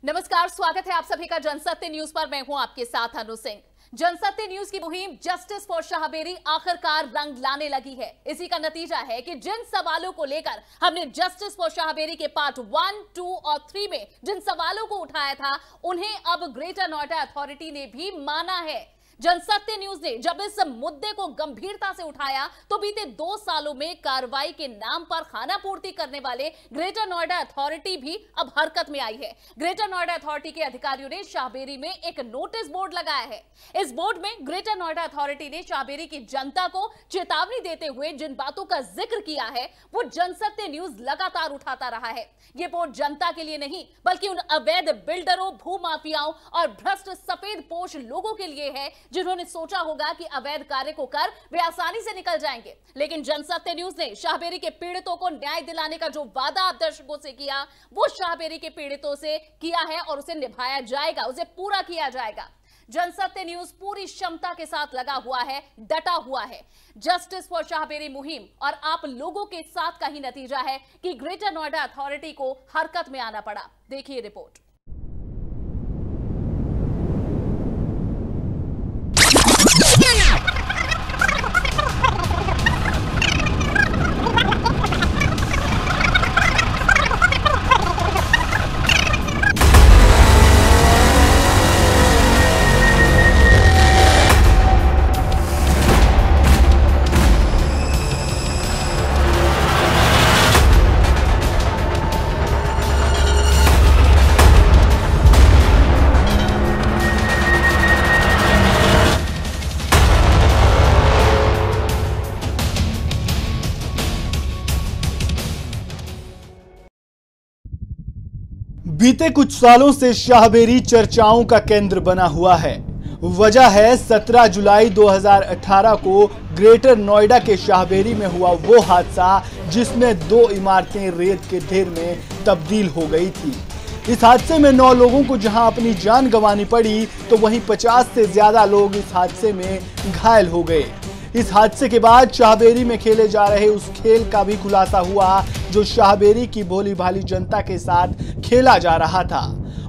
नमस्कार, स्वागत है आप सभी का जनसत्य न्यूज पर। मैं हूं आपके साथ अनु सिंह। जनसत्य न्यूज की मुहिम जस्टिस फॉर शाहबेरी आखिरकार रंग लाने लगी है। इसी का नतीजा है कि जिन सवालों को लेकर हमने जस्टिस फॉर शाहबेरी के पार्ट 1, 2 और 3 में जिन सवालों को उठाया था, उन्हें अब ग्रेटर नोएडा अथॉरिटी ने भी माना है। जनसत्य न्यूज ने जब इस मुद्दे को गंभीरता से उठाया तो बीते 2 सालों में कार्रवाई के नाम पर खाना पूर्ति करने वाले ग्रेटर नोएडा अथॉरिटी भी अब हरकत में आई है। ग्रेटर नोएडा अथॉरिटी के अधिकारियों ने शाहबेरी में एक नोटिस बोर्ड लगाया है। इस बोर्ड में ग्रेटर नोएडा अथॉरिटी ने शाहबेरी की जनता को चेतावनी देते हुए जिन बातों का जिक्र किया है, वो जनसत्य न्यूज लगातार उठाता रहा है। ये बोर्ड जनता के लिए नहीं, बल्कि उन अवैध बिल्डरों, भूमाफियाओं और भ्रष्ट सफेदपोश लोगों के लिए है जिन्होंने सोचा होगा कि अवैध कार्य को कर वे आसानी से निकल जाएंगे। लेकिन जनसत्य न्यूज ने शाहबेरी के पीड़ितों को न्याय दिलाने का जो वादा आप दर्शकों से किया, वो शाहबेरी के पीड़ितों से किया है और उसे निभाया जाएगा, उसे पूरा किया जाएगा। जनसत्य न्यूज पूरी क्षमता के साथ लगा हुआ है, डटा हुआ है। जस्टिस फॉर शाहबेरी मुहिम और आप लोगों के साथ का ही नतीजा है कि ग्रेटर नोएडा अथॉरिटी को हरकत में आना पड़ा। देखिए रिपोर्ट। बीते कुछ सालों से शाहबेरी चर्चाओं का केंद्र बना हुआ है। वजह है 17 जुलाई 2018 को ग्रेटर नोएडा के शाहबेरी में हुआ वो हादसा जिसमें 2 इमारतें रेत के ढेर में तब्दील हो गई थी। इस हादसे में 9 लोगों को जहां अपनी जान गंवानी पड़ी, तो वहीं 50 से ज्यादा लोग इस हादसे में घायल हो गए। इस हादसे के बाद शाहबेरी में खेले जा रहे उस खेल का भी खुलासा हुआ जो शाहबेरी की भोली भाली जनता के साथ खेला जा रहा था।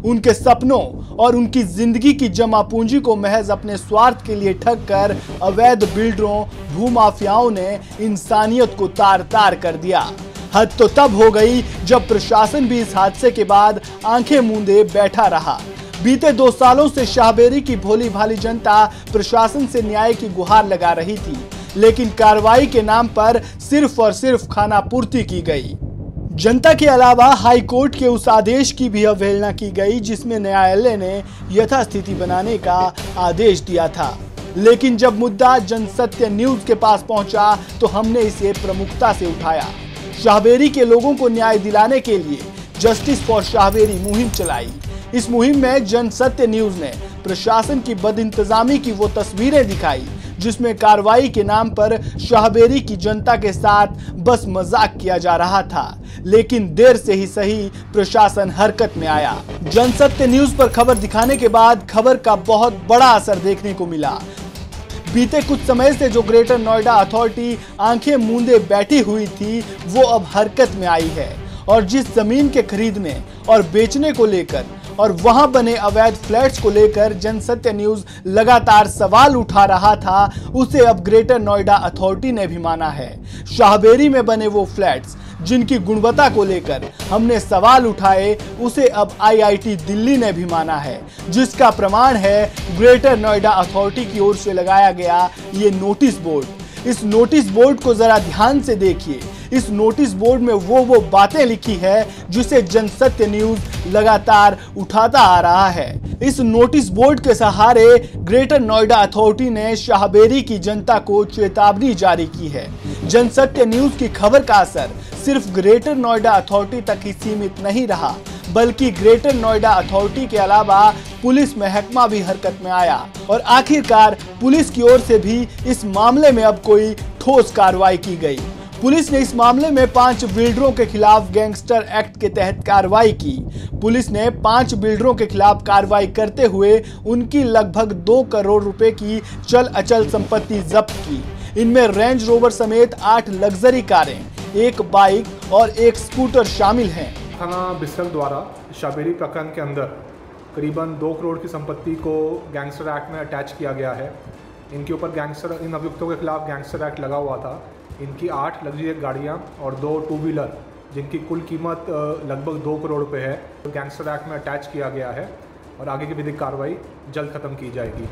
उनके सपनों और उनकी जिंदगी की जमा पूंजी को महज अपने स्वार्थ के लिए ठग कर अवैध बिल्डरों, भूमाफियाओं ने इंसानियत को तार तार कर दिया। हद तो तब हो गई जब प्रशासन भी इस हादसे के बाद आंखें मूंदे बैठा रहा। बीते 2 सालों से शाहबेरी की भोली भाली जनता प्रशासन से न्याय की गुहार लगा रही थी, लेकिन कार्रवाई के नाम पर सिर्फ और सिर्फ खाना पूर्ति की गई। जनता के अलावा हाई कोर्ट के उस आदेश की भी अवहेलना की गई जिसमें न्यायालय ने यथास्थिति बनाने का आदेश दिया था। लेकिन जब मुद्दा जनसत्य न्यूज के पास पहुंचा तो हमने इसे प्रमुखता से उठाया। शाहबेरी के लोगों को न्याय दिलाने के लिए जस्टिस फॉर शाहबेरी मुहिम चलाई। इस मुहिम में जनसत्य न्यूज ने प्रशासन की बदइंतजामी की वो तस्वीरें दिखाई जिसमें कार्रवाई के नाम पर शाहबेरी की जनता के साथ बस मजाक किया जा रहा था। लेकिन देर से ही सही प्रशासन हरकत में आया। जनसत्य न्यूज पर खबर दिखाने के बाद खबर का बहुत बड़ा असर देखने को मिला। बीते कुछ समय से जो ग्रेटर नोएडा अथॉरिटी आंखें मूंदे बैठी हुई थी, वो अब हरकत में आई है और जिस जमीन के खरीदने और बेचने को लेकर और वहां बने अवैध फ्लैट्स को लेकर जनसत्य न्यूज लगातार सवाल उठा रहा था, उसे अब ग्रेटर नोएडा अथॉरिटी ने भी माना है। शाहबेरी में बने वो फ्लैट्स जिनकी गुणवत्ता को लेकर हमने सवाल उठाए, उसे अब आईआईटी दिल्ली ने भी माना है, जिसका प्रमाण है ग्रेटर नोएडा अथॉरिटी की ओर से लगाया गया ये नोटिस बोर्ड। इस नोटिस बोर्ड को जरा ध्यान से देखिए। इस नोटिस बोर्ड में वो बातें लिखी है जिसे जनसत्य न्यूज लगातार उठाता आ रहा है। इस नोटिस बोर्ड के सहारे ग्रेटर नोएडा अथॉरिटी ने शाहबेरी की जनता को चेतावनी जारी की है। जनसत्य न्यूज की खबर का असर सिर्फ ग्रेटर नोएडा अथॉरिटी तक ही सीमित नहीं रहा, बल्कि ग्रेटर नोएडा अथॉरिटी के अलावा पुलिस महकमा भी हरकत में आया और आखिरकार पुलिस की ओर से भी इस मामले में अब कोई ठोस कार्रवाई की गई। पुलिस ने इस मामले में 5 बिल्डरों के खिलाफ गैंगस्टर एक्ट के तहत कार्रवाई की। पुलिस ने 5 बिल्डरों के खिलाफ कार्रवाई करते हुए उनकी लगभग 2 करोड़ रुपए की चल अचल संपत्ति जब्त की। इनमें रेंज रोवर समेत 8 लग्जरी कारें, 1 बाइक और 1 स्कूटर शामिल हैं। थाना बिसरंग द्वारा शाहबेरी प्रकरण के अंदर करीबन 2 करोड़ की संपत्ति को गैंगस्टर एक्ट में अटैच किया गया है। इनके ऊपर इन अभियुक्तों के खिलाफ गैंगस्टर एक्ट लगा हुआ था। इनकी 8 लग्जरी गाड़ियाँ और 2 टू व्हीलर जिनकी कुल कीमत लगभग 2 करोड़ रुपए है, तो गैंगस्टर एक्ट में अटैच किया गया है और आगे की विधिक कार्रवाई जल्द खत्म की जाएगी।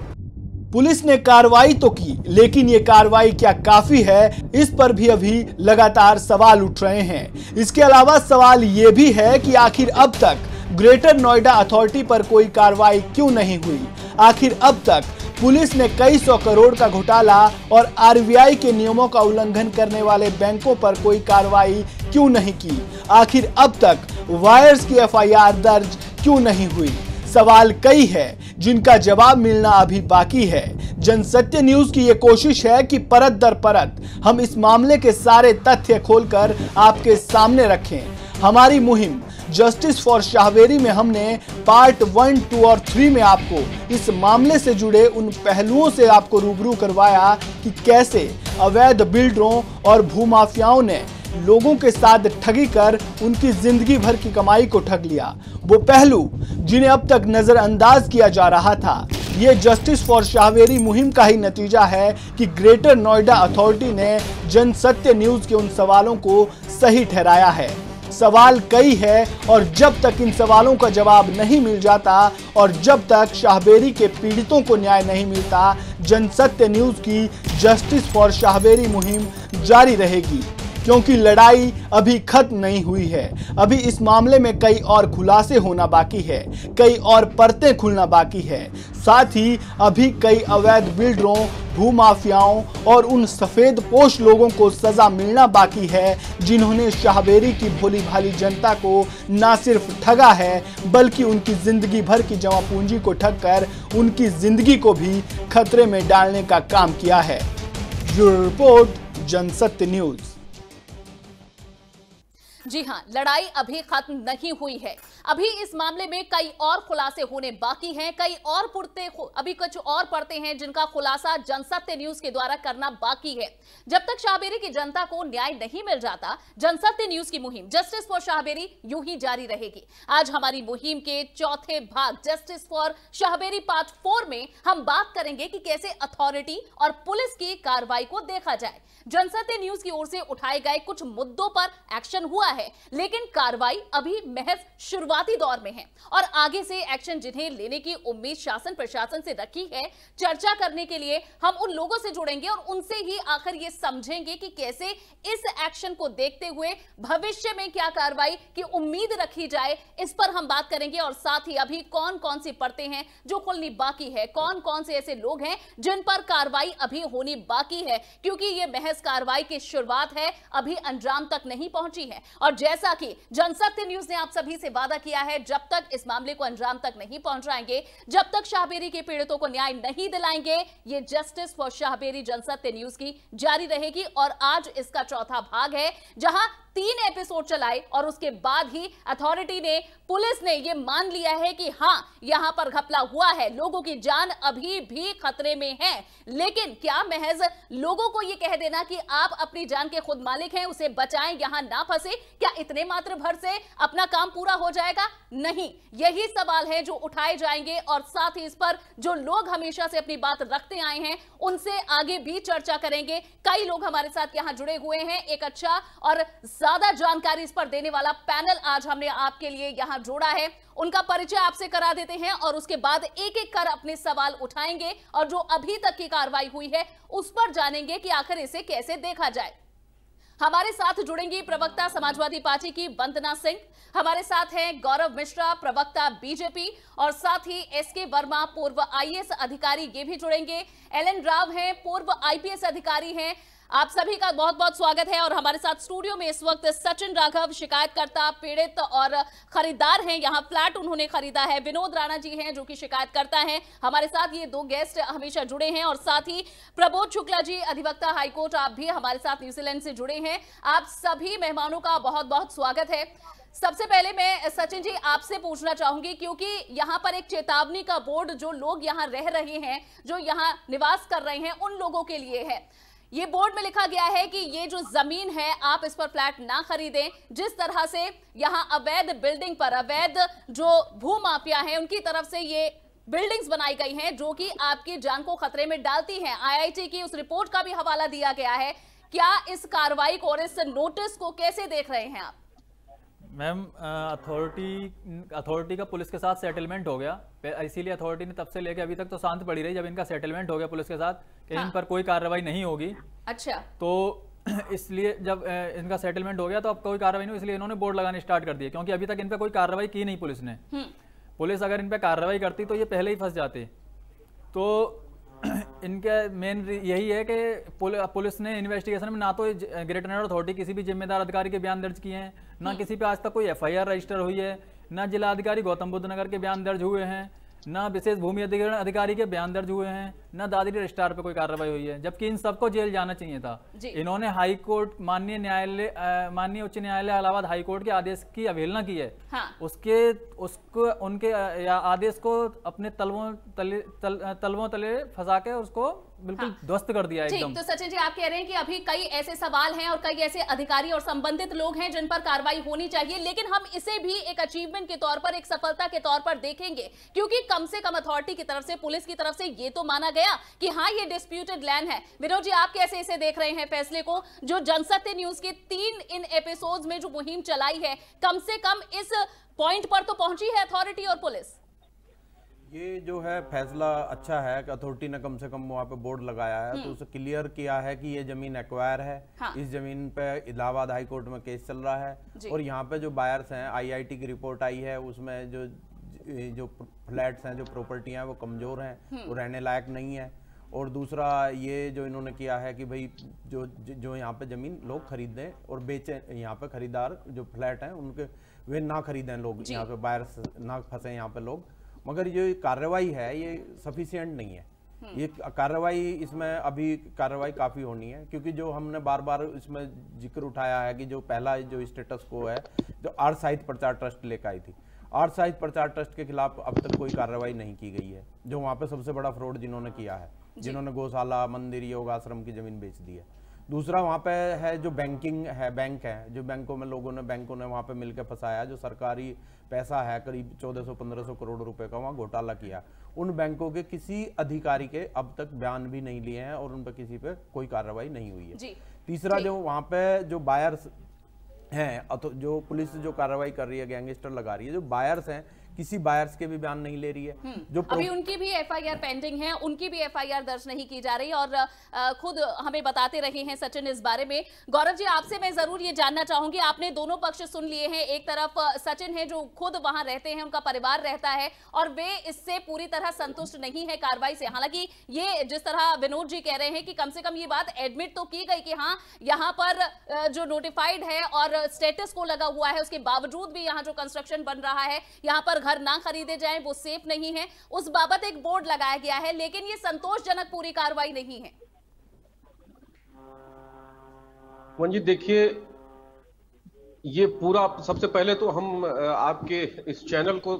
पुलिस ने कार्रवाई तो की, लेकिन ये कार्रवाई क्या काफी है, इस पर भी अभी लगातार सवाल उठ रहे हैं। इसके अलावा सवाल ये भी है कि आखिर अब तक ग्रेटर नोएडा अथॉरिटी पर कोई कार्रवाई क्यों नहीं हुई। आखिर अब तक पुलिस ने कई 100 करोड़ का घोटाला और आरबीआई के नियमों का उल्लंघन करने वाले बैंकों पर कोई कार्रवाई क्यों नहीं की। आखिर अब तक वायर्स की एफआईआर दर्ज क्यों नहीं हुई। सवाल कई है जिनका जवाब मिलना अभी बाकी है। जनसत्य न्यूज की यह कोशिश है कि परत दर परत हम इस मामले के सारे तथ्य खोलकर आपके सामने रखें। हमारी मुहिम जस्टिस फॉर शाहबेरी में हमने पार्ट 1, 2 और 3 में आपको इस मामले से जुड़े उन पहलुओं से आपको रूबरू करवाया कि कैसे अवैध बिल्डरों और भूमाफियाओं ने लोगों के साथ ठगी कर उनकी जिंदगी भर की कमाई को ठग लिया। वो पहलू जिन्हें अब तक नजरअंदाज किया जा रहा था। ये जस्टिस फॉर शाहबेरी मुहिम का ही नतीजा है कि ग्रेटर नोएडा अथॉरिटी ने जनसत्य न्यूज के उन सवालों को सही ठहराया है। सवाल कई है और जब तक इन सवालों का जवाब नहीं मिल जाता और जब तक शाहबेरी के पीड़ितों को न्याय नहीं मिलता, जनसत्य न्यूज की जस्टिस फॉर शाहबेरी मुहिम जारी रहेगी। क्योंकि लड़ाई अभी खत्म नहीं हुई है। अभी इस मामले में कई और खुलासे होना बाकी है, कई और परतें खुलना बाकी है। साथ ही अभी कई अवैध बिल्डरों, भूमाफियाओं और उन सफेद पोश लोगों को सजा मिलना बाकी है जिन्होंने शाहबेरी की भोली भाली जनता को ना सिर्फ ठगा है बल्कि उनकी जिंदगी भर की जमा पूंजी को ठग कर उनकी जिंदगी को भी खतरे में डालने का काम किया है। Bureau report, Jansatya news. जी हां, लड़ाई अभी खत्म नहीं हुई है। अभी इस मामले में कई और खुलासे होने बाकी हैं, कई और अभी कुछ और परतें हैं जिनका खुलासा जनसत्य न्यूज के द्वारा करना बाकी है। जब तक शाहबेरी की जनता को न्याय नहीं मिल जाता, जनसत्य न्यूज की मुहिम जस्टिस फॉर शाहबेरी यूं ही जारी रहेगी। आज हमारी मुहिम के चौथे भाग जस्टिस फॉर शाहबेरी पार्ट 4 में हम बात करेंगे कि कैसे अथॉरिटी और पुलिस की कार्रवाई को देखा जाए। जनसत्य न्यूज की ओर से उठाए गए कुछ मुद्दों पर एक्शन हुआ है, लेकिन कार्रवाई अभी महज शुरुआती दौर में है और आगे से एक्शन जिन्हें लेने की उम्मीद शासन प्रशासन से रखी है, चर्चा करने के लिए हम उन लोगों से जुड़ेंगे और उनसे ही आखिर ये समझेंगे कि कैसे इस एक्शन को देखते हुए भविष्य में क्या कार्रवाई की उम्मीद रखी जाए। इस पर हम बात करेंगे और साथ ही अभी कौन कौन सी परतें हैं जो खुलनी बाकी है, कौन कौन से ऐसे लोग हैं जिन पर कार्रवाई अभी होनी बाकी है, क्योंकि ये महज कार्रवाई की शुरुआत है, अभी अंजाम तक नहीं पहुंची है। और जैसा कि जनसत्य न्यूज ने आप सभी से वादा किया है, जब तक इस मामले को अंजाम तक नहीं पहुंचाएंगे, जब तक शाहबेरी के पीड़ितों को न्याय नहीं दिलाएंगे, ये justice for Shahberi Jansatya news की जारी रहेगी। और आज इसका चौथा भाग है, जहां 3 एपिसोड चलाए और उसके बाद ही अथॉरिटी ने, पुलिस ने यह मान लिया है कि हां, यहां पर घपला हुआ है, लोगों की जान अभी भी खतरे में है। लेकिन क्या महज लोगों को यह कह देना कि आप अपनी जान के खुद मालिक हैं, उसे बचाएं, यहां ना फंसे, क्या इतने मात्र भर से अपना काम पूरा हो जाएगा? नहीं, यही सवाल है जो उठाए जाएंगे और साथ ही इस पर जो लोग हमेशा से अपनी बात रखते आए हैं उनसे आगे भी चर्चा करेंगे। कई लोग हमारे साथ यहां जुड़े हुए हैं। एक अच्छा और ज्यादा जानकारी इस पर देने वाला पैनल आज हमने आपके लिए यहां जोड़ा है। उनका परिचय आपसे करा देते हैं और उसके बाद एक एक कर अपने सवाल उठाएंगे और जो अभी तक की कार्रवाई हुई है उस पर जानेंगे कि आखिर इसे कैसे देखा जाए। हमारे साथ जुड़ेंगी प्रवक्ता समाजवादी पार्टी की वंदना सिंह, हमारे साथ हैं गौरव मिश्रा, प्रवक्ता बीजेपी, और साथ ही एसके वर्मा, पूर्व आईएएस अधिकारी, ये भी जुड़ेंगे। एलएन राव हैं, पूर्व आईपीएस अधिकारी हैं। आप सभी का बहुत बहुत स्वागत है। और हमारे साथ स्टूडियो में इस वक्त सचिन राघव, शिकायतकर्ता, पीड़ित और खरीदार हैं, यहाँ फ्लैट उन्होंने खरीदा है। विनोद राणा जी हैं जो कि शिकायतकर्ता हैं। हमारे साथ ये 2 गेस्ट हमेशा जुड़े हैं। और साथ ही प्रबोध शुक्ला जी, अधिवक्ता हाईकोर्ट, आप भी हमारे साथ न्यूजीलैंड से जुड़े हैं। आप सभी मेहमानों का बहुत बहुत स्वागत है। सबसे पहले मैं सचिन जी आपसे पूछना चाहूंगी, क्योंकि यहाँ पर एक चेतावनी का बोर्ड जो लोग यहाँ रह रहे हैं, जो यहाँ निवास कर रहे हैं, उन लोगों के लिए है। ये बोर्ड में लिखा गया है कि ये जो जमीन है आप इस पर फ्लैट ना खरीदें। जिस तरह से यहाँ अवैध बिल्डिंग पर अवैध जो भूमाफिया हैं उनकी तरफ से ये बिल्डिंग्स बनाई गई हैं जो कि आपकी जान को खतरे में डालती हैं। आईआईटी की उस रिपोर्ट का भी हवाला दिया गया है। क्या इस कार्रवाई को और इस नोटिस को कैसे देख रहे हैं आप? मैम, अथॉरिटी का पुलिस के साथ सेटलमेंट हो गया, इसीलिए अथॉरिटी ने तब से लेकर अभी तक तो शांत पड़ी रही। जब इनका सेटलमेंट हो गया पुलिस के साथ कि इन पर कोई कार्रवाई नहीं होगी, अच्छा, तो इसलिए जब इनका सेटलमेंट हो गया तो अब कोई कार्रवाई नहीं, इसलिए इन्होंने बोर्ड लगाने स्टार्ट कर दिए, क्योंकि अभी तक इन पर कोई कार्रवाई की नहीं पुलिस ने। पुलिस अगर इन पर कार्रवाई करती तो ये पहले ही फंस जाते। तो इनका मेन यही है कि पुलिस ने इन्वेस्टिगेशन में ना तो ग्रेटर नोएडा अथॉरिटी किसी भी जिम्मेदार अधिकारी के बयान दर्ज किए हैं, ना किसी पे आज तक कोई एफआईआर रजिस्टर हुई है, ना जिला अधिकारी गौतम बुद्ध नगर के बयान दर्ज हुए हैं, ना विशेष भूमि अधिग्रहण अधिकारी के बयान दर्ज हुए हैं, ना दादरी रजिस्ट्रार पे कोई कार्रवाई हुई है, जबकि इन सबको जेल जाना चाहिए था। इन्होंने हाई कोर्ट माननीय उच्च न्यायालय इलाहाबाद हाई कोर्ट के आदेश की अवहेलना की है। उनके आदेश को अपने तलवों तले फंसा के उसको बिल्कुल ध्वस्त कर दिया एकदम। तो सचिन जी, आप कह रहे हैं कि अभी कई ऐसे सवाल हैं और कई ऐसे अधिकारी और संबंधित लोग हैं जिन पर कार्रवाई होनी चाहिए, लेकिन हम इसे भी एक अचीवमेंट के तौर पर, एक सफलता के तौर पर देखेंगे, क्योंकि कम से कम अथॉरिटी की तरफ से, पुलिस की तरफ से ये तो माना गया कि हाँ ये डिस्प्यूटेड लैंड है। विनोद जी, आप कैसे इसे देख रहे हैं फैसले को, जो जनसत्य न्यूज के 3 इन एपिसोड्स में जो मुहिम चलाई है, कम से कम इस पॉइंट पर तो पहुंची है अथॉरिटी और पुलिस? ये जो है फैसला अच्छा है कि अथॉरिटी ने कम से कम वहाँ पे बोर्ड लगाया है, तो उसे क्लियर किया है कि ये जमीन एक्वायर है। हाँ। इस जमीन पे इलाहाबाद हाई कोर्ट में केस चल रहा है और यहाँ पे जो बायर्स हैं, आईआईटी की रिपोर्ट आई है उसमें जो फ्लैट्स हैं, जो प्रॉपर्टियां हैं वो कमजोर हैं, वो रहने लायक नहीं है। और दूसरा ये जो इन्होंने किया है कि भाई जो यहाँ पे जमीन लोग खरीदें और बेचें, यहाँ पे खरीदार जो फ्लैट हैं उनके वे ना खरीदें लोग, यहाँ पे बायर्स ना फंसे यहाँ पे लोग। मगर ये कार्रवाई है ये सफिशिएंट नहीं है। ये कार्रवाई, इसमें अभी कार्रवाई काफ़ी होनी है, क्योंकि जो हमने बार बार इसमें जिक्र उठाया है कि जो पहला जो स्टेटस को है, जो आर्य साहित्य प्रचार ट्रस्ट लेकर आई थी, आर्य साहित्य प्रचार ट्रस्ट के खिलाफ अब तक कोई कार्रवाई नहीं की गई है, जो वहाँ पे सबसे बड़ा फ्रॉड जिन्होंने किया है, जिन्होंने गौशाला, मंदिर, योग आश्रम की जमीन बेच दी है। दूसरा वहाँ पे है जो बैंकिंग है, बैंक है, जो बैंकों ने वहाँ पे मिलकर फंसाया, जो सरकारी पैसा है करीब 1400-1500 करोड़ रुपए का वहाँ घोटाला किया। उन बैंकों के किसी अधिकारी के अब तक बयान भी नहीं लिए हैं और उन पर किसी पे कोई कार्रवाई नहीं हुई है। तीसरा जो वहाँ पे जो बायर्स हैं, जो पुलिस जो कार्रवाई कर रही है, गैंगस्टर लगा रही है, जो बायर्स हैं किसी बायर्स के भी बयान नहीं ले रही है। जो अभी उनकी भी एफआईआर पेंडिंग है, उनकी भी एफआईआर दर्ज नहीं की जा रही और खुद हमें बताते रहे हैं सचिन इस बारे में। गौरव जी, आपसे मैं जरूर ये जानना चाहूंगी, आपने दोनों पक्ष सुन लिए हैं। एक तरफ सचिन है जो खुद वहां रहते हैं, उनका परिवार रहता है और वे इससे पूरी तरह संतुष्ट नहीं है कार्रवाई से। हालांकि ये जिस तरह विनोद जी कह रहे हैं कि कम से कम ये बात एडमिट तो की गई कि हाँ यहाँ पर जो नोटिफाइड है और स्टेटस को लगा हुआ है, उसके बावजूद भी यहाँ जो कंस्ट्रक्शन बन रहा है, यहाँ पर घर ना खरीदे जाएं, वो सेफ नहीं है, उस बाबत एक बोर्ड लगाया गया है, लेकिन ये संतोषजनक पूरी कार्रवाई नहीं है। जी देखिए, ये पूरा, सबसे पहले तो हम आपके इस चैनल को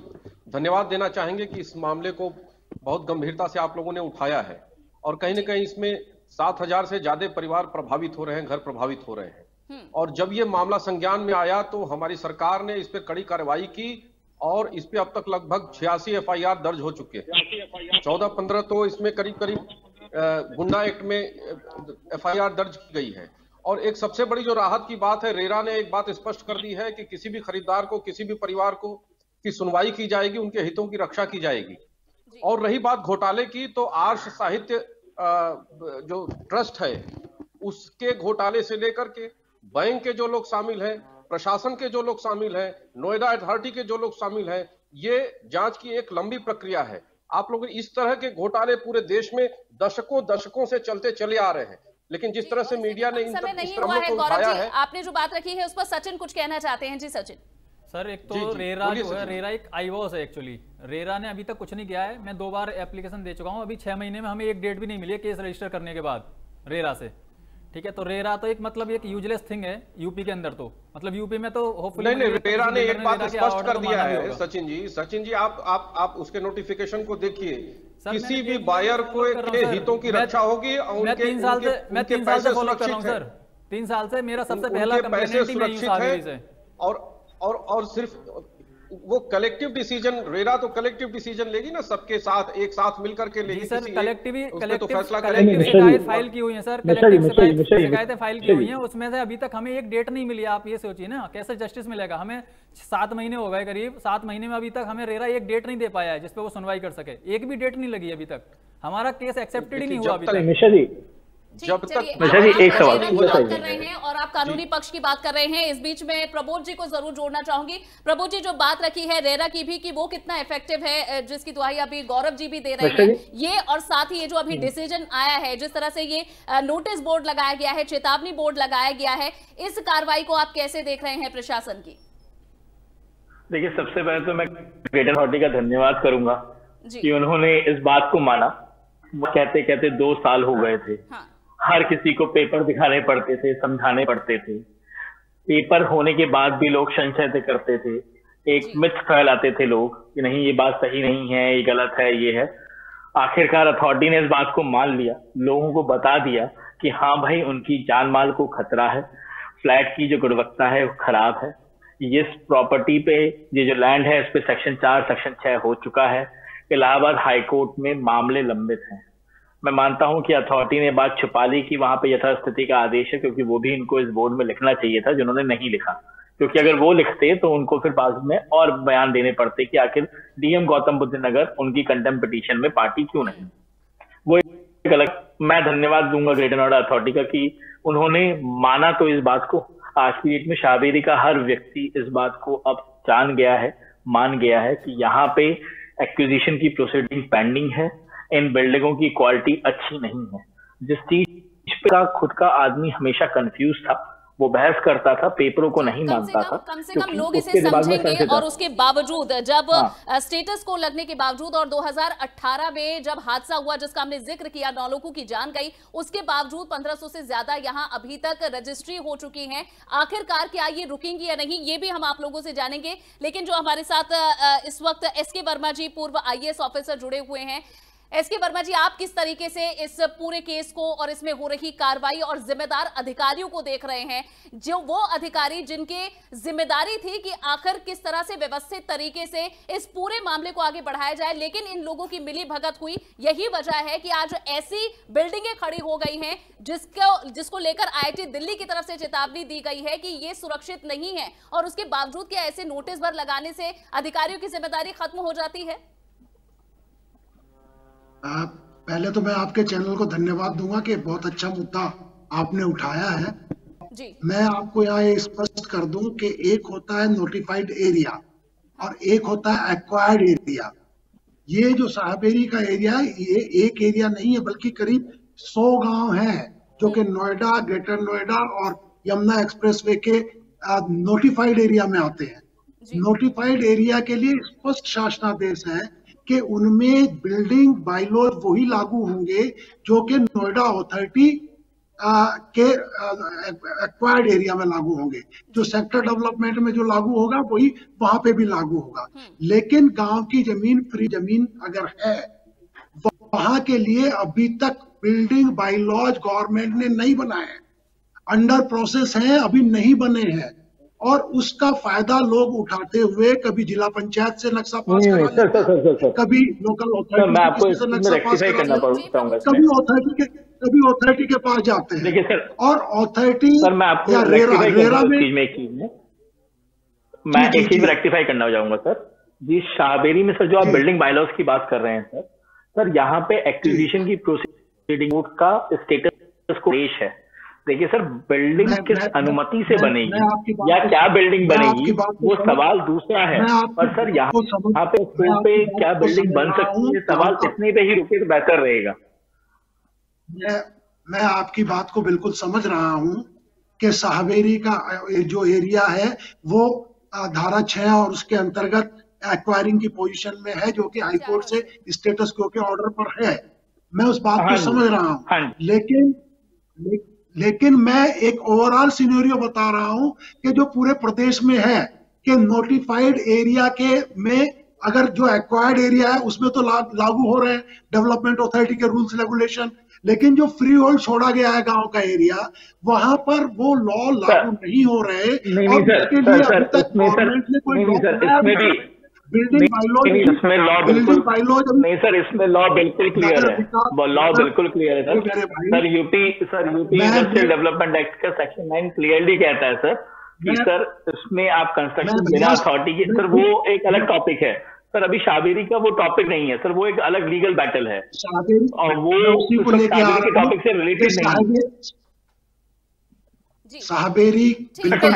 धन्यवाद देना चाहेंगे कि इस मामले को बहुत गंभीरता से आप लोगों ने उठाया है और कहीं ना कहीं इसमें 7000 से ज्यादा परिवार प्रभावित हो रहे हैं, घर प्रभावित हो रहे हैं। और जब ये मामला संज्ञान में आया तो हमारी सरकार ने इस पर कड़ी कार्रवाई की और इस पे अब तक लगभग 86 एफआईआर दर्ज हो चुके हैं। 14-15 तो इसमें करीब गुंडा एक्ट में एफआईआर दर्ज की गई है। और एक सबसे बड़ी जो राहत की बात है, रेरा ने एक बात स्पष्ट कर दी है कि किसी भी खरीदार को, किसी भी परिवार को की सुनवाई की जाएगी, उनके हितों की रक्षा की जाएगी। और रही बात घोटाले की, तो आर्य साहित्य जो ट्रस्ट है उसके घोटाले से लेकर के बैंक के जो लोग शामिल हैं, प्रशासन के जो लोग शामिल हैं, नोएडा अथॉरिटी के जो लोग शामिल हैं, ये जांच की एक लंबी प्रक्रिया है। आप लोग इस तरह के घोटाले पूरे देश में दशकों से चलते चले आ रहे हैं, लेकिन जिस तरह से मीडिया ने इन तरह को उठाया है। आपने जो बात रखी है उस पर सचिन कुछ कहना चाहते हैं। जी सचिन। सर, एक तो रेरा जो है, रेरा एक आईवॉस है एक्चुअली। रेरा ने अभी तक कुछ नहीं किया है। मैं 2 बार एप्लीकेशन दे चुका हूं, अभी 6 महीने में हमें एक डेट भी नहीं मिली है केस रजिस्टर करने के बाद रेरा से। ठीक है, तो रेरा तो एक मतलब एक यूजलेस थिंग है यूपी के अंदर, तो मतलब यूपी में तो होपफुली नहीं, रेरा ने एक बात स्पष्ट कर दिया है सचिन जी आप उसके नोटिफिकेशन को देखिए, किसी भी बायर को के हितों की रक्षा होगी और मैं 3 साल से फॉलो कर रहा हूं सर, 3 साल से मेरा सबसे पहला कंप्लेंट ही नहीं है और सिर्फ वो कलेक्टिव डिसीजन, रेरा तो कलेक्टिव डिसीजन लेगी ना, सबके साथ एक साथ मिलकर के लेगी। सर कलेक्टिव शिकायत फाइल की हुई है सर, कलेक्टिव शिकायतें फाइल की हुई हैं, उसमें से अभी तक हमें एक डेट नहीं मिली। आप ये सोचिए ना कैसे जस्टिस मिलेगा हमें, 7 महीने हो गए करीब, 7 महीने में अभी तक हमें रेरा एक डेट नहीं दे पाया है जिसपे वो सुनवाई कर सके, एक भी डेट नहीं लगी अभी तक, हमारा केस एक्सेप्टेड ही नहीं हुआ अभी तक। जब तक एक सवाल कर रहे हैं और आप कानूनी पक्ष की बात कर रहे हैं, इस बीच में प्रबोध जी को जरूर जोड़ना चाहूंगी। प्रबोध जी, जो बात रखी है रेरा की भी कि वो कितना इफेक्टिव है, जिसकी दुहाई अभी गौरव जी भी दे रहे हैं, ये और साथ ही ये जो अभी डिसीजन आया है, जिस तरह से ये नोटिस बोर्ड लगाया गया है, चेतावनी बोर्ड लगाया गया है, इस कार्रवाई को आप कैसे देख रहे हैं प्रशासन की? देखिए, सबसे पहले तो मैं ग्रेटर अथॉरिटी का धन्यवाद करूंगा कि उन्होंने इस बात को माना। वो कहते कहते 2 साल हो गए थे, हर किसी को पेपर दिखाने पड़ते थे, समझाने पड़ते थे, पेपर होने के बाद भी लोग संशय करते थे, एक मिथ फैलाते थे लोग कि नहीं ये बात सही नहीं है, ये गलत है, ये है। आखिरकार अथॉरिटी ने इस बात को मान लिया, लोगों को बता दिया कि हाँ भाई उनकी जान माल को खतरा है, फ्लैट की जो गुणवत्ता है वो खराब है, ये प्रॉपर्टी पे ये जो लैंड है इस पे सेक्शन 4 सेक्शन 6 हो चुका है, इलाहाबाद हाईकोर्ट में मामले लंबित हैं। मैं मानता हूं कि अथॉरिटी ने बात छुपा ली कि वहां पे यथास्थिति का आदेश है, क्योंकि वो भी इनको इस बोर्ड में लिखना चाहिए था जिन्होंने नहीं लिखा, क्योंकि अगर वो लिखते तो उनको फिर बाद में और बयान देने पड़ते कि आखिर डीएम गौतम बुद्ध नगर उनकी कंटेम्प्ट पिटीशन में पार्टी क्यों नहीं। वो एक अलग, मैं धन्यवाद दूंगा ग्रेटर नोएडा अथॉरिटी का कि उन्होंने माना तो इस बात को। आज की डेट में शाहबेरी का हर व्यक्ति इस बात को अब जान गया है, मान गया है कि यहाँ पे एक्विजिशन की प्रोसीडिंग पेंडिंग है, इन बिल्डिंगों की क्वालिटी अच्छी नहीं है। जिस चीज पे खुद का आदमी हमेशा कंफ्यूज था, वो बहस करता था, पेपरों को नहीं मानता था। कम से कम लोग इसे समझेंगे, और उसके बावजूद जब स्टेटस को लगने के बावजूद और 2018 में जब हादसा हुआ जिसका हमने जिक्र किया, 9 लोगों की जान गई, उसके बावजूद 1500 से ज्यादा यहाँ अभी तक रजिस्ट्री हो चुकी है। आखिरकार क्या ये रुकेंगी या नहीं, ये भी हम आप लोगों से जानेंगे। लेकिन जो हमारे साथ इस वक्त एसके वर्मा जी, पूर्व IAS ऑफिसर जुड़े हुए हैं। एसके वर्मा जी, आप किस तरीके से इस पूरे केस को और इसमें हो रही कार्रवाई और जिम्मेदार अधिकारियों को देख रहे हैं, जो वो अधिकारी जिनके जिम्मेदारी थी कि आखिर किस तरह से व्यवस्थित तरीके से इस पूरे मामले को आगे बढ़ाया जाए, लेकिन इन लोगों की मिली भगत हुई। यही वजह है कि आज ऐसी बिल्डिंगें खड़ी हो गई हैं जिसको लेकर IIT दिल्ली की तरफ से चेतावनी दी गई है कि ये सुरक्षित नहीं है, और उसके बावजूद क्या ऐसे नोटिस भर लगाने से अधिकारियों की जिम्मेदारी खत्म हो जाती है? पहले तो मैं आपके चैनल को धन्यवाद दूंगा कि बहुत अच्छा मुद्दा आपने उठाया है जी। मैं आपको यहाँ स्पष्ट कर दूं कि एक होता है नोटिफाइड एरिया और एक होता है एक्वायर्ड एरिया। ये जो शाहबेरी का एरिया है, ये एक एरिया नहीं है बल्कि करीब 100 गांव हैं जो कि नोएडा, ग्रेटर नोएडा और यमुना एक्सप्रेसवे के नोटिफाइड एरिया में आते हैं। नोटिफाइड एरिया के लिए स्पष्ट शासनादेश है कि उनमें बिल्डिंग बायलॉज वही लागू होंगे जो कि नोएडा अथॉरिटी के एक्वायर्ड एरिया में लागू होंगे। जो सेक्टर डेवलपमेंट में जो लागू होगा वही वहां पे भी लागू होगा। लेकिन गांव की जमीन, फ्री जमीन अगर है, वहां के लिए अभी तक बिल्डिंग बायलॉज गवर्नमेंट ने नहीं बनाए, अंडर प्रोसेस हैं, अभी नहीं बने हैं, और उसका फायदा लोग उठाते हुए कभी जिला पंचायत से नक्शा पास करा लेते हैं, कभी लोकल अथॉरिटी से नक्शा पास करा लेते हैं, कभी अथॉरिटी के पास जाते हैं। और अथॉरिटी या रेरा में मैं एक चीज रेक्टिफाई करना चाहूंगा सर जी। शाहबेरी में सर जो आप बिल्डिंग बायलॉज की बात कर रहे हैं सर यहाँ पे एक्विजिशन की प्रोसीडिंग का स्टेटस को देश है। देखिए सर, बिल्डिंग किस अनुमति से बनेगी या क्या बिल्डिंग बनेगी वो सवाल दूसरा है, और सर यहाँ पे क्या बिल्डिंग बन सकती है सवाल इतने पे ही रुके तो बेहतर रहेगा। मैं आपकी बात को बिल्कुल समझ रहा हूँ कि शाहबेरी का जो एरिया है वो धारा 6 और उसके अंतर्गत एक्वायरिंग की पोजीशन में है, जो कि हाईकोर्ट से स्टेटस क्वो के ऑर्डर पर है। मैं उस बात को समझ रहा हूँ, लेकिन मैं एक ओवरऑल सिनेरियो बता रहा हूं कि जो पूरे प्रदेश में है कि नोटिफाइड एरिया के में अगर जो एक्वायर्ड एरिया है उसमें तो लागू हो रहे हैं डेवलपमेंट अथॉरिटी के रूल्स रेगुलेशन, लेकिन जो फ्री होल्ड छोड़ा गया है गांव का एरिया, वहां पर वो लॉ लागू नहीं हो रहे। और इसके लिए अभी तक गवर्नमेंट ने कोई बिल्डिंग बाइलॉज नहीं सर, इसमें लॉ बिल्कुल क्लियर है, लॉ बिल्कुल क्लियर है sir. UP industrial development act का सेक्शन 9 क्लियरली कहता है सर कि सर इसमें आप कंस्ट्रक्शन बिना अथॉरिटी की, सर वो एक अलग टॉपिक है सर। अभी शाहबेरी का वो टॉपिक नहीं है सर, वो एक अलग लीगल बैटल है और वो शाहबेरी के टॉपिक से रिलेटेड नहीं है। शाहबेरी अगर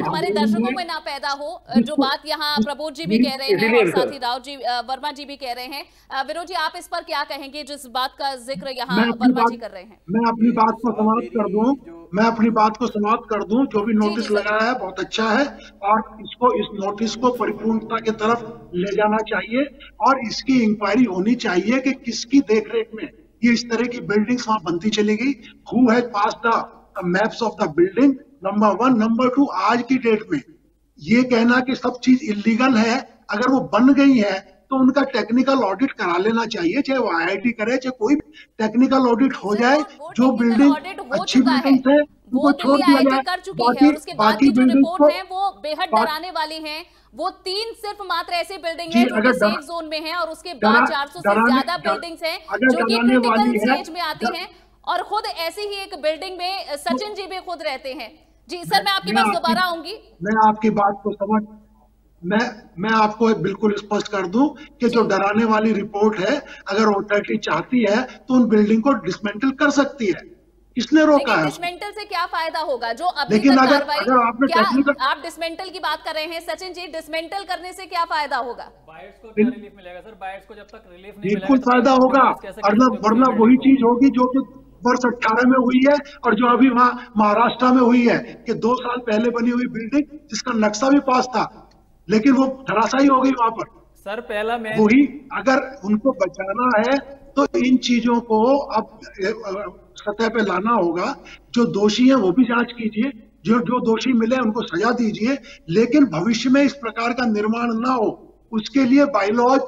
हमारे दर्शकों में ना पैदा हो, जो बात यहाँ प्रबोध जी भी कह रहे हैं और साथ ही राव जी वर्मा जी भी कह रहे हैं, विनोद जी आप इस पर क्या कहेंगे जिस बात का जिक्र यहाँ वर्मा जी कर रहे हैं? मैं अपनी बात को समाप्त कर दूं, जो भी नोटिस लगाया है बहुत अच्छा है और इस नोटिस को परिपूर्णता की तरफ ले जाना चाहिए और इसकी इंक्वायरी होनी चाहिए कि किसकी देखरेख में ये इस तरह की बिल्डिंग्स वहां बनती चली गई। Who has passed the maps of the building, number 1। Number 2, आज की डेट में ये कहना कि सब चीज इलीगल है, अगर वो बन गई है तो उनका टेक्निकल ऑडिट करा लेना चाहिए, चाहे वो IIT करे चाहे कोई टेक्निकल ऑडिट हो जाए। जो बिल्डिंग अच्छी बिल्डिंग है वो छोड़ दिया जाए, कर चुकी है और उसके बाद की जो रिपोर्ट है वो बेहद डराने वाली है। वो 3 सिर्फ मात्र ऐसी बिल्डिंग है जो सेफ जोन में है और उसके बाद 400 से ज्यादा बिल्डिंग्स हैं जो कि क्रिटिकल स्टेज में आती हैं और खुद ऐसी ही एक बिल्डिंग में सचिन जी भी खुद रहते हैं। जी सर, मैं आपके पास दोबारा आऊंगी। मैं आपकी बात को समझ मैं आपको बिल्कुल स्पष्ट कर दूं कि जो डराने वाली रिपोर्ट है, अगर अथॉरिटी चाहती है तो उन बिल्डिंग को डिसमेंटल कर सकती है। किसने रोका है? डिसमेंटल से क्या फायदा होगा? जो अभी लेकिन तक अगर कार्रवाई, आप डिसमेंटल की बात कर रहे हैं सचिन जी, डिसमेंटल करने से क्या फायदा होगा? बायर्स को क्या रिलीफ मिलेगा सर? बायर्स को जब तक रिलीफ नहीं मिलेगा बिल्कुल फायदा होगा, वरना वही चीज होगी जो कि वर्ष 18 में हुई है और जो अभी वहां महाराष्ट्र में हुई है कि 2 साल पहले बनी हुई बिल्डिंग जिसका नक्शा भी पास था लेकिन वो धराशायी हो गई वहां पर। सर पहला मैं वही, अगर उनको बचाना है तो इन चीजों को अब सतह पे लाना होगा। जो दोषी हैं वो भी जांच कीजिए, जो दोषी मिले उनको सजा दीजिए, लेकिन भविष्य में इस प्रकार का निर्माण ना हो उसके लिए बाइलॉज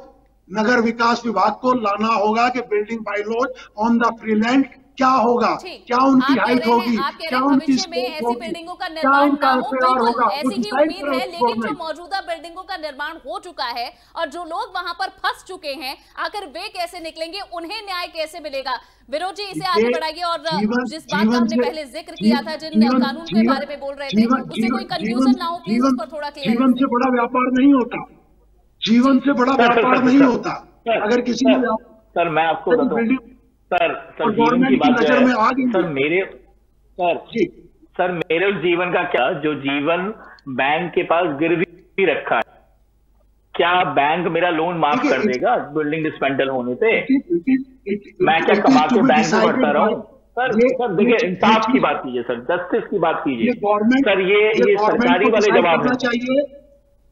नगर विकास विभाग को लाना होगा कि building bylaws on the free land क्या होगा, क्या उनकी हाइट होगी, क्या उनकी ऐसी बिल्डिंगों का निर्माण ना हो, ऐसी ही उम्मीद है। लेकिन जो मौजूदा बिल्डिंगों का निर्माण हो चुका है और जो लोग वहां पर फंस चुके हैं, आखिर वे कैसे निकलेंगे, उन्हें न्याय कैसे मिलेगा? विरोध जी इसे आगे बढ़ाइए और जिस बात का हमने पहले जिक्र किया था, जिन कानून के बारे में बोल रहे थे, उससे कोई कंफ्यूजन ना हो, प्लीज उस पर थोड़ा क्लियर। जीवन से बड़ा व्यापार नहीं होता, जीवन से बड़ा व्यापार नहीं होता। अगर किसी सर मैं आपको बताऊं सर जीवन की बात है सर मेरे उस जीवन का क्या, जो जीवन बैंक के पास गिरवी रखा है, क्या बैंक मेरा लोन माफ कर देगा बिल्डिंग डिसमेंटल होने पे? मैं क्या कमा के बैंक को भरता रहा हूँ? सर देखिए, इंसाफ की बात कीजिए सर, जस्टिस की बात कीजिए सर। ये सरकारी वाले जवाब चाहिए,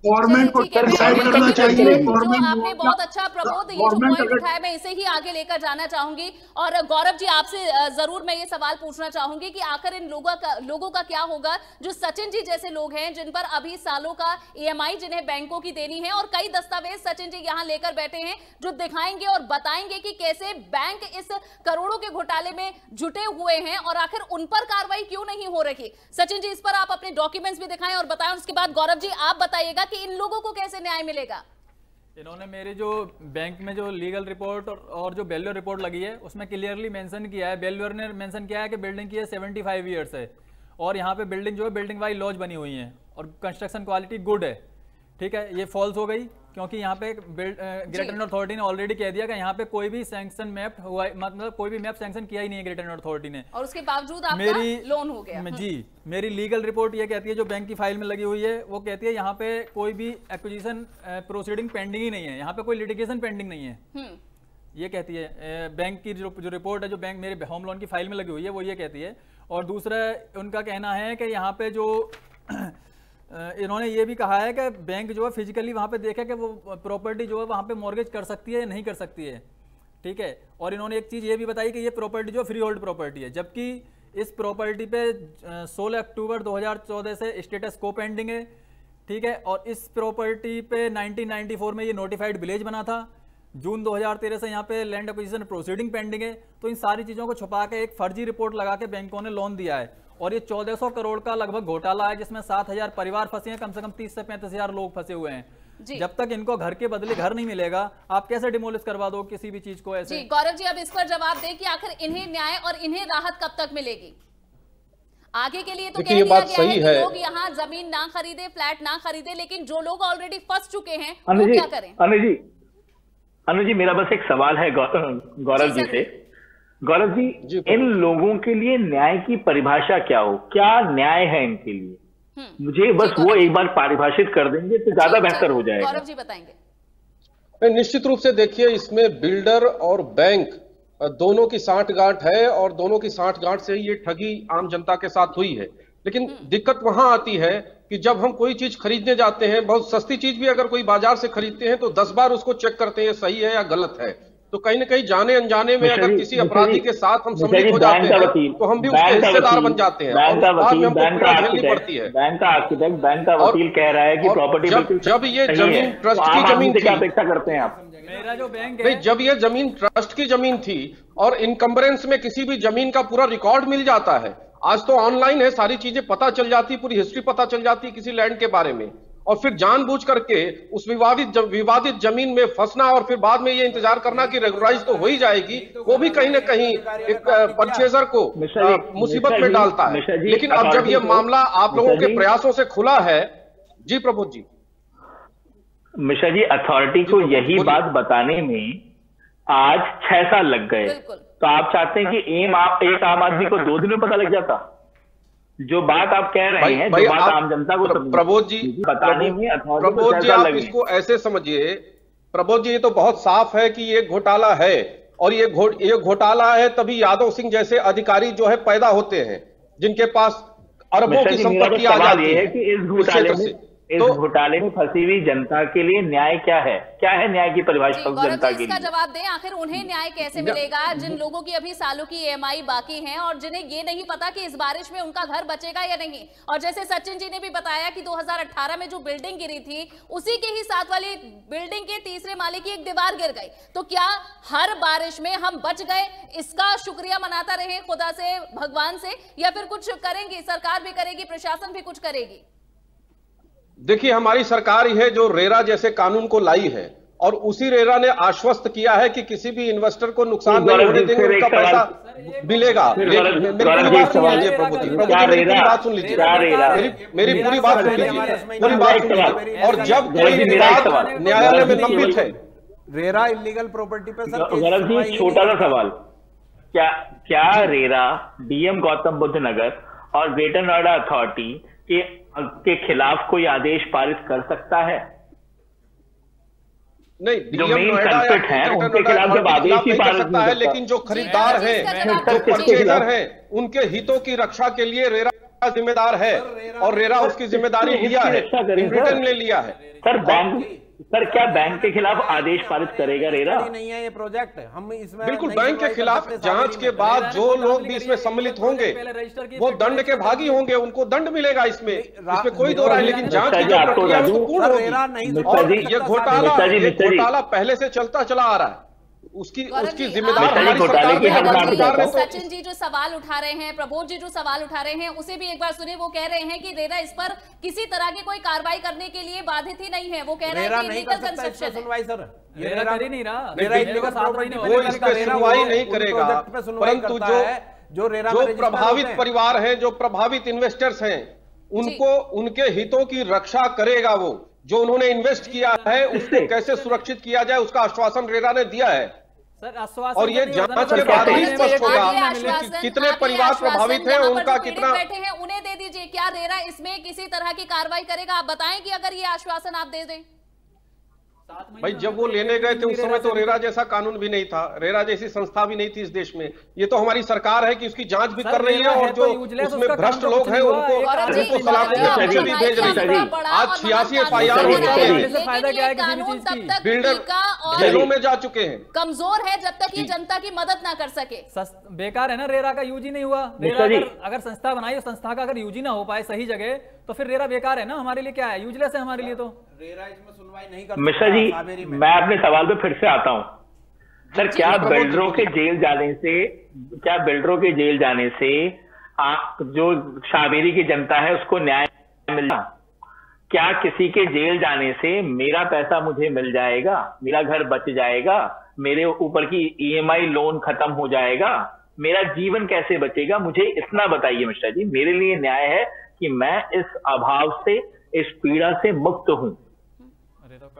गवर्नमेंट को डिसाइड करना चाहिए। आपने बहुत अच्छा प्रबोध, ये जो पॉइंट उठाया मैं इसे ही आगे लेकर जाना चाहूंगी। और गौरव जी आपसे जरूर मैं ये सवाल पूछना चाहूंगी कि आखिर इन लोगों का क्या होगा जो सचिन जी जैसे लोग हैं, जिन पर अभी सालों का EMI जिन्हें बैंकों की देनी है और कई दस्तावेज सचिन जी यहाँ लेकर बैठे हैं जो दिखाएंगे और बताएंगे कि कैसे बैंक इस करोड़ों के घोटाले में जुटे हुए हैं और आखिर उन पर कार्रवाई क्यों नहीं हो रही। सचिन जी इस पर आप अपने डॉक्यूमेंट्स भी दिखाएं और बताएं। उसके बाद गौरव जी आप बताइएगा कि इन लोगों को कैसे न्याय मिलेगा। इन्होंने मेरी जो बैंक में जो लीगल रिपोर्ट और जो वैल्यूअर रिपोर्ट लगी है उसमें क्लियरली मेंशन किया है, वैल्यूअर ने मेंशन किया है कि बिल्डिंग की है 75 ईयर्स है और यहाँ पे बिल्डिंग जो है बिल्डिंग वाइज लॉज बनी हुई है और कंस्ट्रक्शन क्वालिटी गुड है। ठीक है, ये फॉल्स हो गई क्योंकि यहाँ पे ग्रेटर नॉर्थ अथॉरिटी ने ऑलरेडी कह दिया कि यहाँ पे कोई भी सैंक्शन मैप हुआ, मतलब कोई भी मैप सैंक्शन किया ही नहीं है ग्रेटर नॉर्थ अथॉरिटी ने, और उसके बावजूद आपका लोन हो गया। जी, मेरी लीगल रिपोर्ट ये कहती है, जो बैंक की फाइल में लगी हुई है वो कहती है यहाँ पे कोई भी एक्विजिशन प्रोसीडिंग पेंडिंग ही नहीं है, यहाँ पे कोई लिटिगेशन पेंडिंग नहीं है, ये कहती है बैंक की जो रिपोर्ट है, जो बैंक मेरे होम लोन की फाइल में लगी हुई है वो ये कहती है। और दूसरा उनका कहना है कि यहाँ पे जो इन्होंने ये भी कहा है कि बैंक जो है फिजिकली वहाँ पे देखा कि वो प्रॉपर्टी जो है वहाँ पे मॉर्गेज कर सकती है या नहीं कर सकती है। ठीक है। और इन्होंने एक चीज ये भी बताई कि ये प्रॉपर्टी जो फ्री होल्ड प्रॉपर्टी है, जबकि इस प्रॉपर्टी पे 16 अक्टूबर 2014 से स्टेटस को पेंडिंग है, ठीक है। और इस प्रॉपर्टी पे 1994 में ये नोटिफाइड विलेज बना था, जून 2013 से यहाँ पे लैंड एक्विजिशन प्रोसीडिंग पेंडिंग है। तो इन सारी चीजों को छुपा के एक फर्जी रिपोर्ट लगा के बैंकों ने लोन दिया है। और ये 1400 करोड़ का लगभग घोटाला है, जिसमें 7000 परिवार फंसे हैं, कम से कम 30 से 35,000 लोग फंसे हुए हैं। जब तक इनको घर के बदले घर नहीं मिलेगा, आप कैसे डिमोलिश करवा दो किसी भी चीज को ऐसे? जी गौरव जी, अब इस पर जवाब दें कि आखिर इन्हें न्याय और इन्हें राहत कब तक मिलेगी? आगे के लिए तो कह दिया गया है कि लोग यहाँ जमीन ना खरीदे, फ्लैट ना खरीदे, लेकिन जो लोग ऑलरेडी फंस चुके हैं वो क्या करें? अनु जी, मेरा बस एक सवाल है गौरव जी से। गौरव जी, इन लोगों के लिए न्याय की परिभाषा क्या हो, क्या न्याय है इनके लिए? मुझे बस वो एक बार परिभाषित कर देंगे तो ज्यादा बेहतर हो जाएगा। गौरव जी बताएंगे। निश्चित रूप से देखिए, इसमें बिल्डर और बैंक दोनों की सांठगांठ है और दोनों की सांठगांठ से ही ये ठगी आम जनता के साथ हुई है। लेकिन दिक्कत वहां आती है कि जब हम कोई चीज खरीदने जाते हैं, बहुत सस्ती चीज भी अगर कोई बाजार से खरीदते हैं तो 10 बार उसको चेक करते हैं सही है या गलत है। तो कहीं ना कहीं जाने अनजाने में अगर किसी अपराधी के साथ हम सम्मिलित हो जाते हैं तो हम भी उसके हिस्सेदार बन जाते हैं और बाद में हमको पीड़ा झेलनी पड़ती है। बैंक का आर्किटेक्ट, बैंक का वकील कह रहा है कि प्रॉपर्टी जब ये जमीन ट्रस्ट की जमीन थी, क्या अपेक्षा करते हैं आप? मेरा जो बैंक है, जब ये जमीन ट्रस्ट की जमीन थी और इनकम्बरेंस में किसी भी जमीन का पूरा रिकॉर्ड मिल जाता है, आज तो ऑनलाइन है, सारी चीजें पता चल जाती, पूरी हिस्ट्री पता चल जाती किसी लैंड के बारे में, और फिर जानबूझ करके उस विवादित जमीन में फंसना और फिर बाद में ये इंतजार करना कि रेगुलराइज तो हो ही जाएगी, वो भी कहीं ना कहीं एक परचेजर को मुसीबत में डालता है। लेकिन अब जब ये मामला आप लोगों के प्रयासों से खुला है, जी प्रबोध जी। मिश्रा जी, अथॉरिटी को यही बात बताने में आज 6 साल लग गए, तो आप चाहते हैं कि एक आम आदमी को 2 दिन में पता लग जाता? जो बात आप कह रहे हैं, जो बात आम जनता को प्रबोध जी बताने में, प्रबोध जी आप इसको ऐसे समझिए, प्रबोध जी ये तो बहुत साफ है कि ये घोटाला है, और ये घोटाला है तभी यादव सिंह जैसे अधिकारी जो है पैदा होते हैं, जिनके पास अरबों की संपत्ति आ जाती है कि इस घोटाले में फंसी हुई जनता के लिए न्याय क्या है? क्या है न्याय की परिभाषा जनता के लिए? इसका जवाब दें, आखिर उन्हें न्याय कैसे मिलेगा जिन लोगों की अभी सालों की EMI बाकी हैं और जिन्हें ये नहीं पता कि इस बारिश में उनका घर बचेगा या नहीं? और जैसे सचिन जी ने भी बताया कि 2018 में जो बिल्डिंग गिरी थी, उसी के ही साथ वाली बिल्डिंग के तीसरे माले की एक दीवार गिर गई। तो क्या हर बारिश में हम बच गए, इसका शुक्रिया मनाता रहे खुदा से, भगवान से, या फिर कुछ करेंगे, सरकार भी करेगी, प्रशासन भी कुछ करेगी? देखिए, हमारी सरकार ही है जो रेरा जैसे कानून को लाई है, और उसी रेरा ने आश्वस्त किया है कि किसी भी इन्वेस्टर को नुकसान नहीं होने देंगे, उनका पैसा मिलेगा। मेरी पूरी बात सुन लीजिए प्रभु जी, मेरी पूरी बात सुन लीजिए, मेरी पूरी बात सुन लीजिए, पूरी बात सुन लीजिए। और जब कोई विवाद न्यायालय में लंबित है, रेरा इलीगल प्रॉपर्टी पे सर, छोटा सा सवाल, क्या रेरा डीएम गौतम बुद्ध नगर और ग्रेटर नोएडा अथॉरिटी के खिलाफ कोई आदेश पारित कर सकता है? नहीं, जो मेन कल्प्रिट हैं उनके खिलाफ जब आदेश ही पारित सकता है, लेकिन जो खरीदार हैं, जो परचेजर हैं, उनके हितों की रक्षा के लिए रेरा जिम्मेदार है, और रेरा उसकी जिम्मेदारी लिया है, रिटर्न ले लिया है। सर क्या बैंक के खिलाफ आदेश पारित करेगा रेरा? नहीं है ये प्रोजेक्ट, हम इसमें बिल्कुल बैंक के खिलाफ जांच के बाद जो लोग भी इसमें सम्मिलित होंगे वो दंड के भागी होंगे, उनको दंड मिलेगा, इसमें कोई दो राय। लेकिन जांच की जो प्रक्रिया है वो पूर्ण होगी, और ये घोटाला पहले से चलता चला आ रहा है, उसकी जिम्मेदार हमारी सरकार है। सचिन जी जो सवाल उठा रहे हैं, प्रबोध जी जो सवाल उठा रहे हैं, उसे भी एक बार सुनिए। वो कह रहे हैं कि रेरा इस पर किसी तरह की कोई कार्रवाई करने के लिए बाधित ही नहीं है। वो कह रहे हैं कि इलीगल कंस्ट्रक्शन है। सुनवाई सर, वो इस पे सुनवाई नहीं करेगा, परंतु जो प्रभावित परिवार हैं, जो प्रभावित इन्वेस्टर्स हैं, उनको उनके हितों की रक्षा करेगा। वो जो उन्होंने इन्वेस्ट किया है उसको कैसे सुरक्षित किया जाए, उसका आश्वासन रेरा ने दिया है। और ये जांच के बाद ही स्पष्ट होगा कि कितने परिवार प्रभावित हैं, उनका कितना बैठे हैं, उन्हें दे दीजिए। क्या रेरा इसमें किसी तरह की कार्रवाई करेगा? आप बताएं कि अगर ये आश्वासन आप दे दें। भाई जब वो लेने गए थे उस समय तो रेरा जैसा कानून भी नहीं था, रेरा जैसी संस्था भी नहीं थी इस देश में। ये तो हमारी सरकार है कि उसकी जांच भी कर रही है और जो उसमें भ्रष्ट लोग हैं उनको सलाखों में भी भेज रही है। आज 86 FIR हो चुके हैं, बिल्डर जेलों में जा चुके हैं। कमजोर है जब तक ये जनता की मदद ना कर सके। बेकार है ना, रेरा का यूज ही नहीं हुआ। रेरा अगर संस्था बनाई, संस्था का अगर यूज ही ना हो पाए सही जगह, तो फिर रेरा बेकार है ना, हमारे लिए क्या है, यूजलेस है हमारे लिए। तो रेरा इसमें सुनवाई नहीं करता। मिश्रा जी, मैं अपने सवाल पे फिर से आता हूं सर। क्या बिल्डरों के जेल जाने से आप जो शाहबेरी की जनता है उसको न्याय मिलना? क्या किसी के जेल जाने से मेरा पैसा मुझे मिल जाएगा, मेरा घर बच जाएगा, मेरे ऊपर की EMI लोन खत्म हो जाएगा, मेरा जीवन कैसे बचेगा? मुझे इतना बताइए मिश्रा जी। मेरे लिए न्याय है कि मैं इस अभाव से, इस पीड़ा से मुक्त हूं।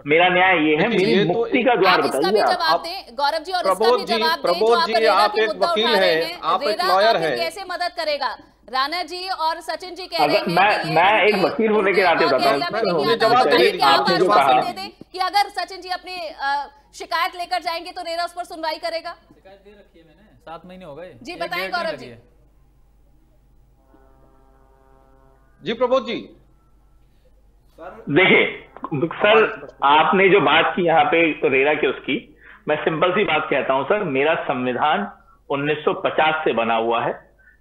मेरा न्याय ये है, मेरी मुक्ति का द्वार बताइए आप। गौरव जी, और इसका भी जवाब दें। प्रबोध जी, आप एक वकील हैं, आप एक लॉयर हैं, कैसे मदद करेगा? राणा जी और सचिन जी कह रहे हैं मैं एक वकील होने के नाते बताता हूँ कि अगर सचिन जी अपनी शिकायत लेकर जाएंगे तो रेरा उस पर सुनवाई करेगा। शिकायत दे रखी है मैंने, 7 महीने हो गए। जी बताएं गौरव जी। जी प्रबोध जी। देखिए सर, आपने जो बात की यहाँ पे तो रेरा की, उसकी मैं सिंपल सी बात कहता हूं सर। मेरा संविधान 1950 से बना हुआ है।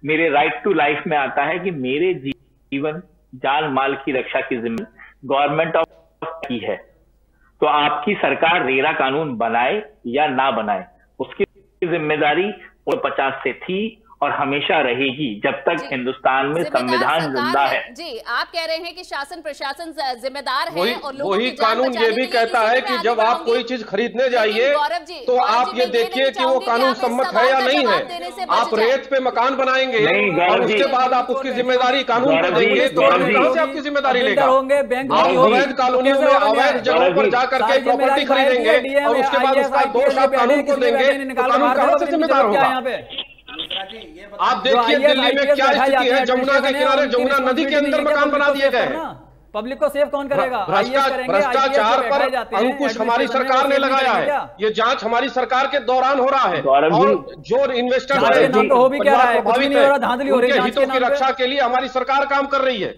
मेरे राइट टू लाइफ में आता है कि मेरे जीवन जान माल की रक्षा की जिम्मेदारी गवर्नमेंट ऑफ की है। तो आपकी सरकार रेरा कानून बनाए या ना बनाए, उसकी जिम्मेदारी 50 से थी और हमेशा रहेगी जब तक हिंदुस्तान में संविधान जिंदा है। जी, आप कह रहे हैं कि शासन प्रशासन जिम्मेदार है और लोगों वही कानून ये भी कहता है कि जब आप कोई चीज खरीदने जाइए तो आप ये देखिए कि वो कानून सम्मत है या नहीं है। आप रेत पे मकान बनाएंगे और उसके बाद आप उसकी जिम्मेदारी कानून को देंगे तो कहां से आपकी जिम्मेदारी लेगा? आप अवैध कॉलोनियों में अवैध जगहों पर जाकर के प्रॉपर्टी खरीदेंगे और उसके बाद उसका दोष आप कानून को देंगे तो कानून कहां से जिम्मेदार होगा? आप देखिए दिल्ली में क्या स्थिति है, जमुना के किनारे, जमुना नदी के अंदर मकान बना दिए गए। पब्लिक को सेव कौन करेगा? भ्रष्टाचार पर अंकुश हमारी सरकार ने लगाया है। ये जांच हमारी सरकार के दौरान हो रहा है और जो इन्वेस्टर प्रभावित है उनके हितों की रक्षा के लिए हमारी सरकार काम कर रही है।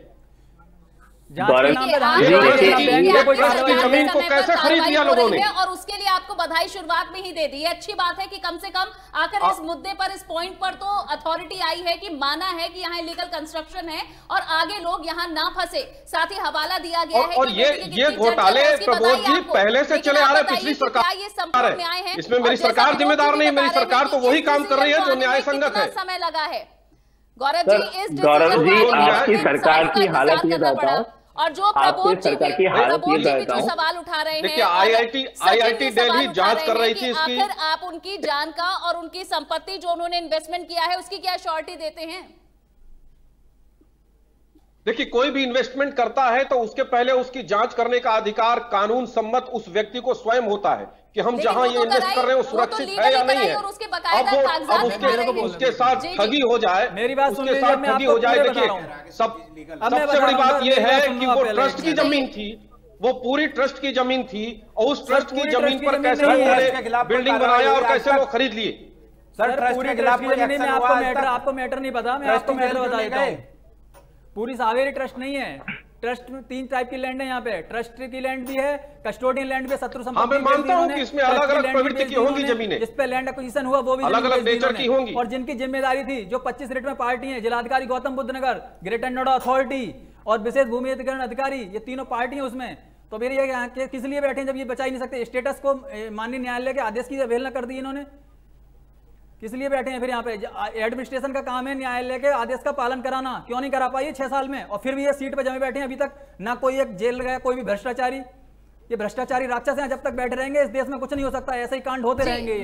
जमीन को कैसे खरीद लिया लोगों ने, और उसके लिए आपको बधाई शुरुआत में ही दे दी। अच्छी बात है कि कम से कम आकर इस मुद्दे पर, इस पॉइंट पर तो अथॉरिटी आई है कि माना है कि यहाँ इलीगल कंस्ट्रक्शन है और आगे लोग यहाँ ना फंसे। साथ ही हवाला दिया गया है। और ये घोटाले प्रबोध जी पहले से चले आ रहे, पिछली सरकार ये संपर्क में आए हैं। इसमें मेरी सरकार जिम्मेदार नहीं, मेरी सरकार तो वही काम कर रही है जो न्याय संगत है। समय लगा है गौरव जी, आपकी सरकार की हालत ये बताता हूँ और जो प्रबोध जी भी जो सवाल उठा रहे हैं। देखिए IIT दिल्ली जांच कर रही थी इसकी। आखिर आप उनकी जान का और उनकी संपत्ति जो उन्होंने इन्वेस्टमेंट किया है उसकी क्या श्योरिटी देते हैं? देखिए, कोई भी इन्वेस्टमेंट करता है तो उसके पहले उसकी जांच करने का अधिकार कानून सम्मत उस व्यक्ति को स्वयं होता है कि हम जहां ये इन्वेस्ट कर रहे हैं वो सुरक्षित है या नहीं है। अब उसके साथ ठगी हो जाए, मेरी बात उसके साथ ठगी हो जाए। देखिए, सबसे बड़ी बात ये है कि वो ट्रस्ट की जमीन थी, वो पूरी ट्रस्ट की जमीन थी और उस ट्रस्ट की जमीन पर कैसे उन्होंने बिल्डिंग बनाया और कैसे वो खरीद लिए। सर, पूरी ट्रस्ट की जमीन में आपको मैटर नहीं पता, मैं आपको मैटर बता देता हूँ। पूरी शाहबेरी ट्रस्ट नहीं है। ट्रस्ट में 3 टाइप की लैंड है यहाँ पे। ट्रस्ट की लैंड भी है, कस्टोडियन लैंड भी, शत्रु संपत्ति। मैं मानता हूँ कि इसमें अलग-अलग प्रवृत्ति की होंगी जमीनें, जिस पे लैंड एक्विजिशन हुआ वो भी अलग-अलग नेचर की होंगी। और जिनकी जिम्मेदारी थी, जो 25 रेट में पार्टी है, जिलाधिकारी गौतम बुद्ध नगर, ग्रेटर नोएडा अथॉरिटी और विशेष भूमि अधिग्रहण अधिकारी, ये तीनों पार्टी है उसमें। तो मेरी ये किस लिए बैठे जब ये बचा ही नहीं सकते? स्टेटस को माननीय न्यायालय के आदेश की अवहेलना कर दी इन्होंने। किस लिए बैठे हैं फिर यहाँ पे? एडमिनिस्ट्रेशन का काम है न्यायालय के आदेश का पालन कराना, क्यों नहीं करा पाई 6 साल में? और फिर भी ये सीट पे जमे बैठे हैं अभी तक, ना कोई एक जेल गया, कोई भी भ्रष्टाचारी। ये भ्रष्टाचारी राक्षस हैं, जब तक बैठे रहेंगे इस देश में कुछ नहीं हो सकता, ऐसे ही कांड होते रहेंगे।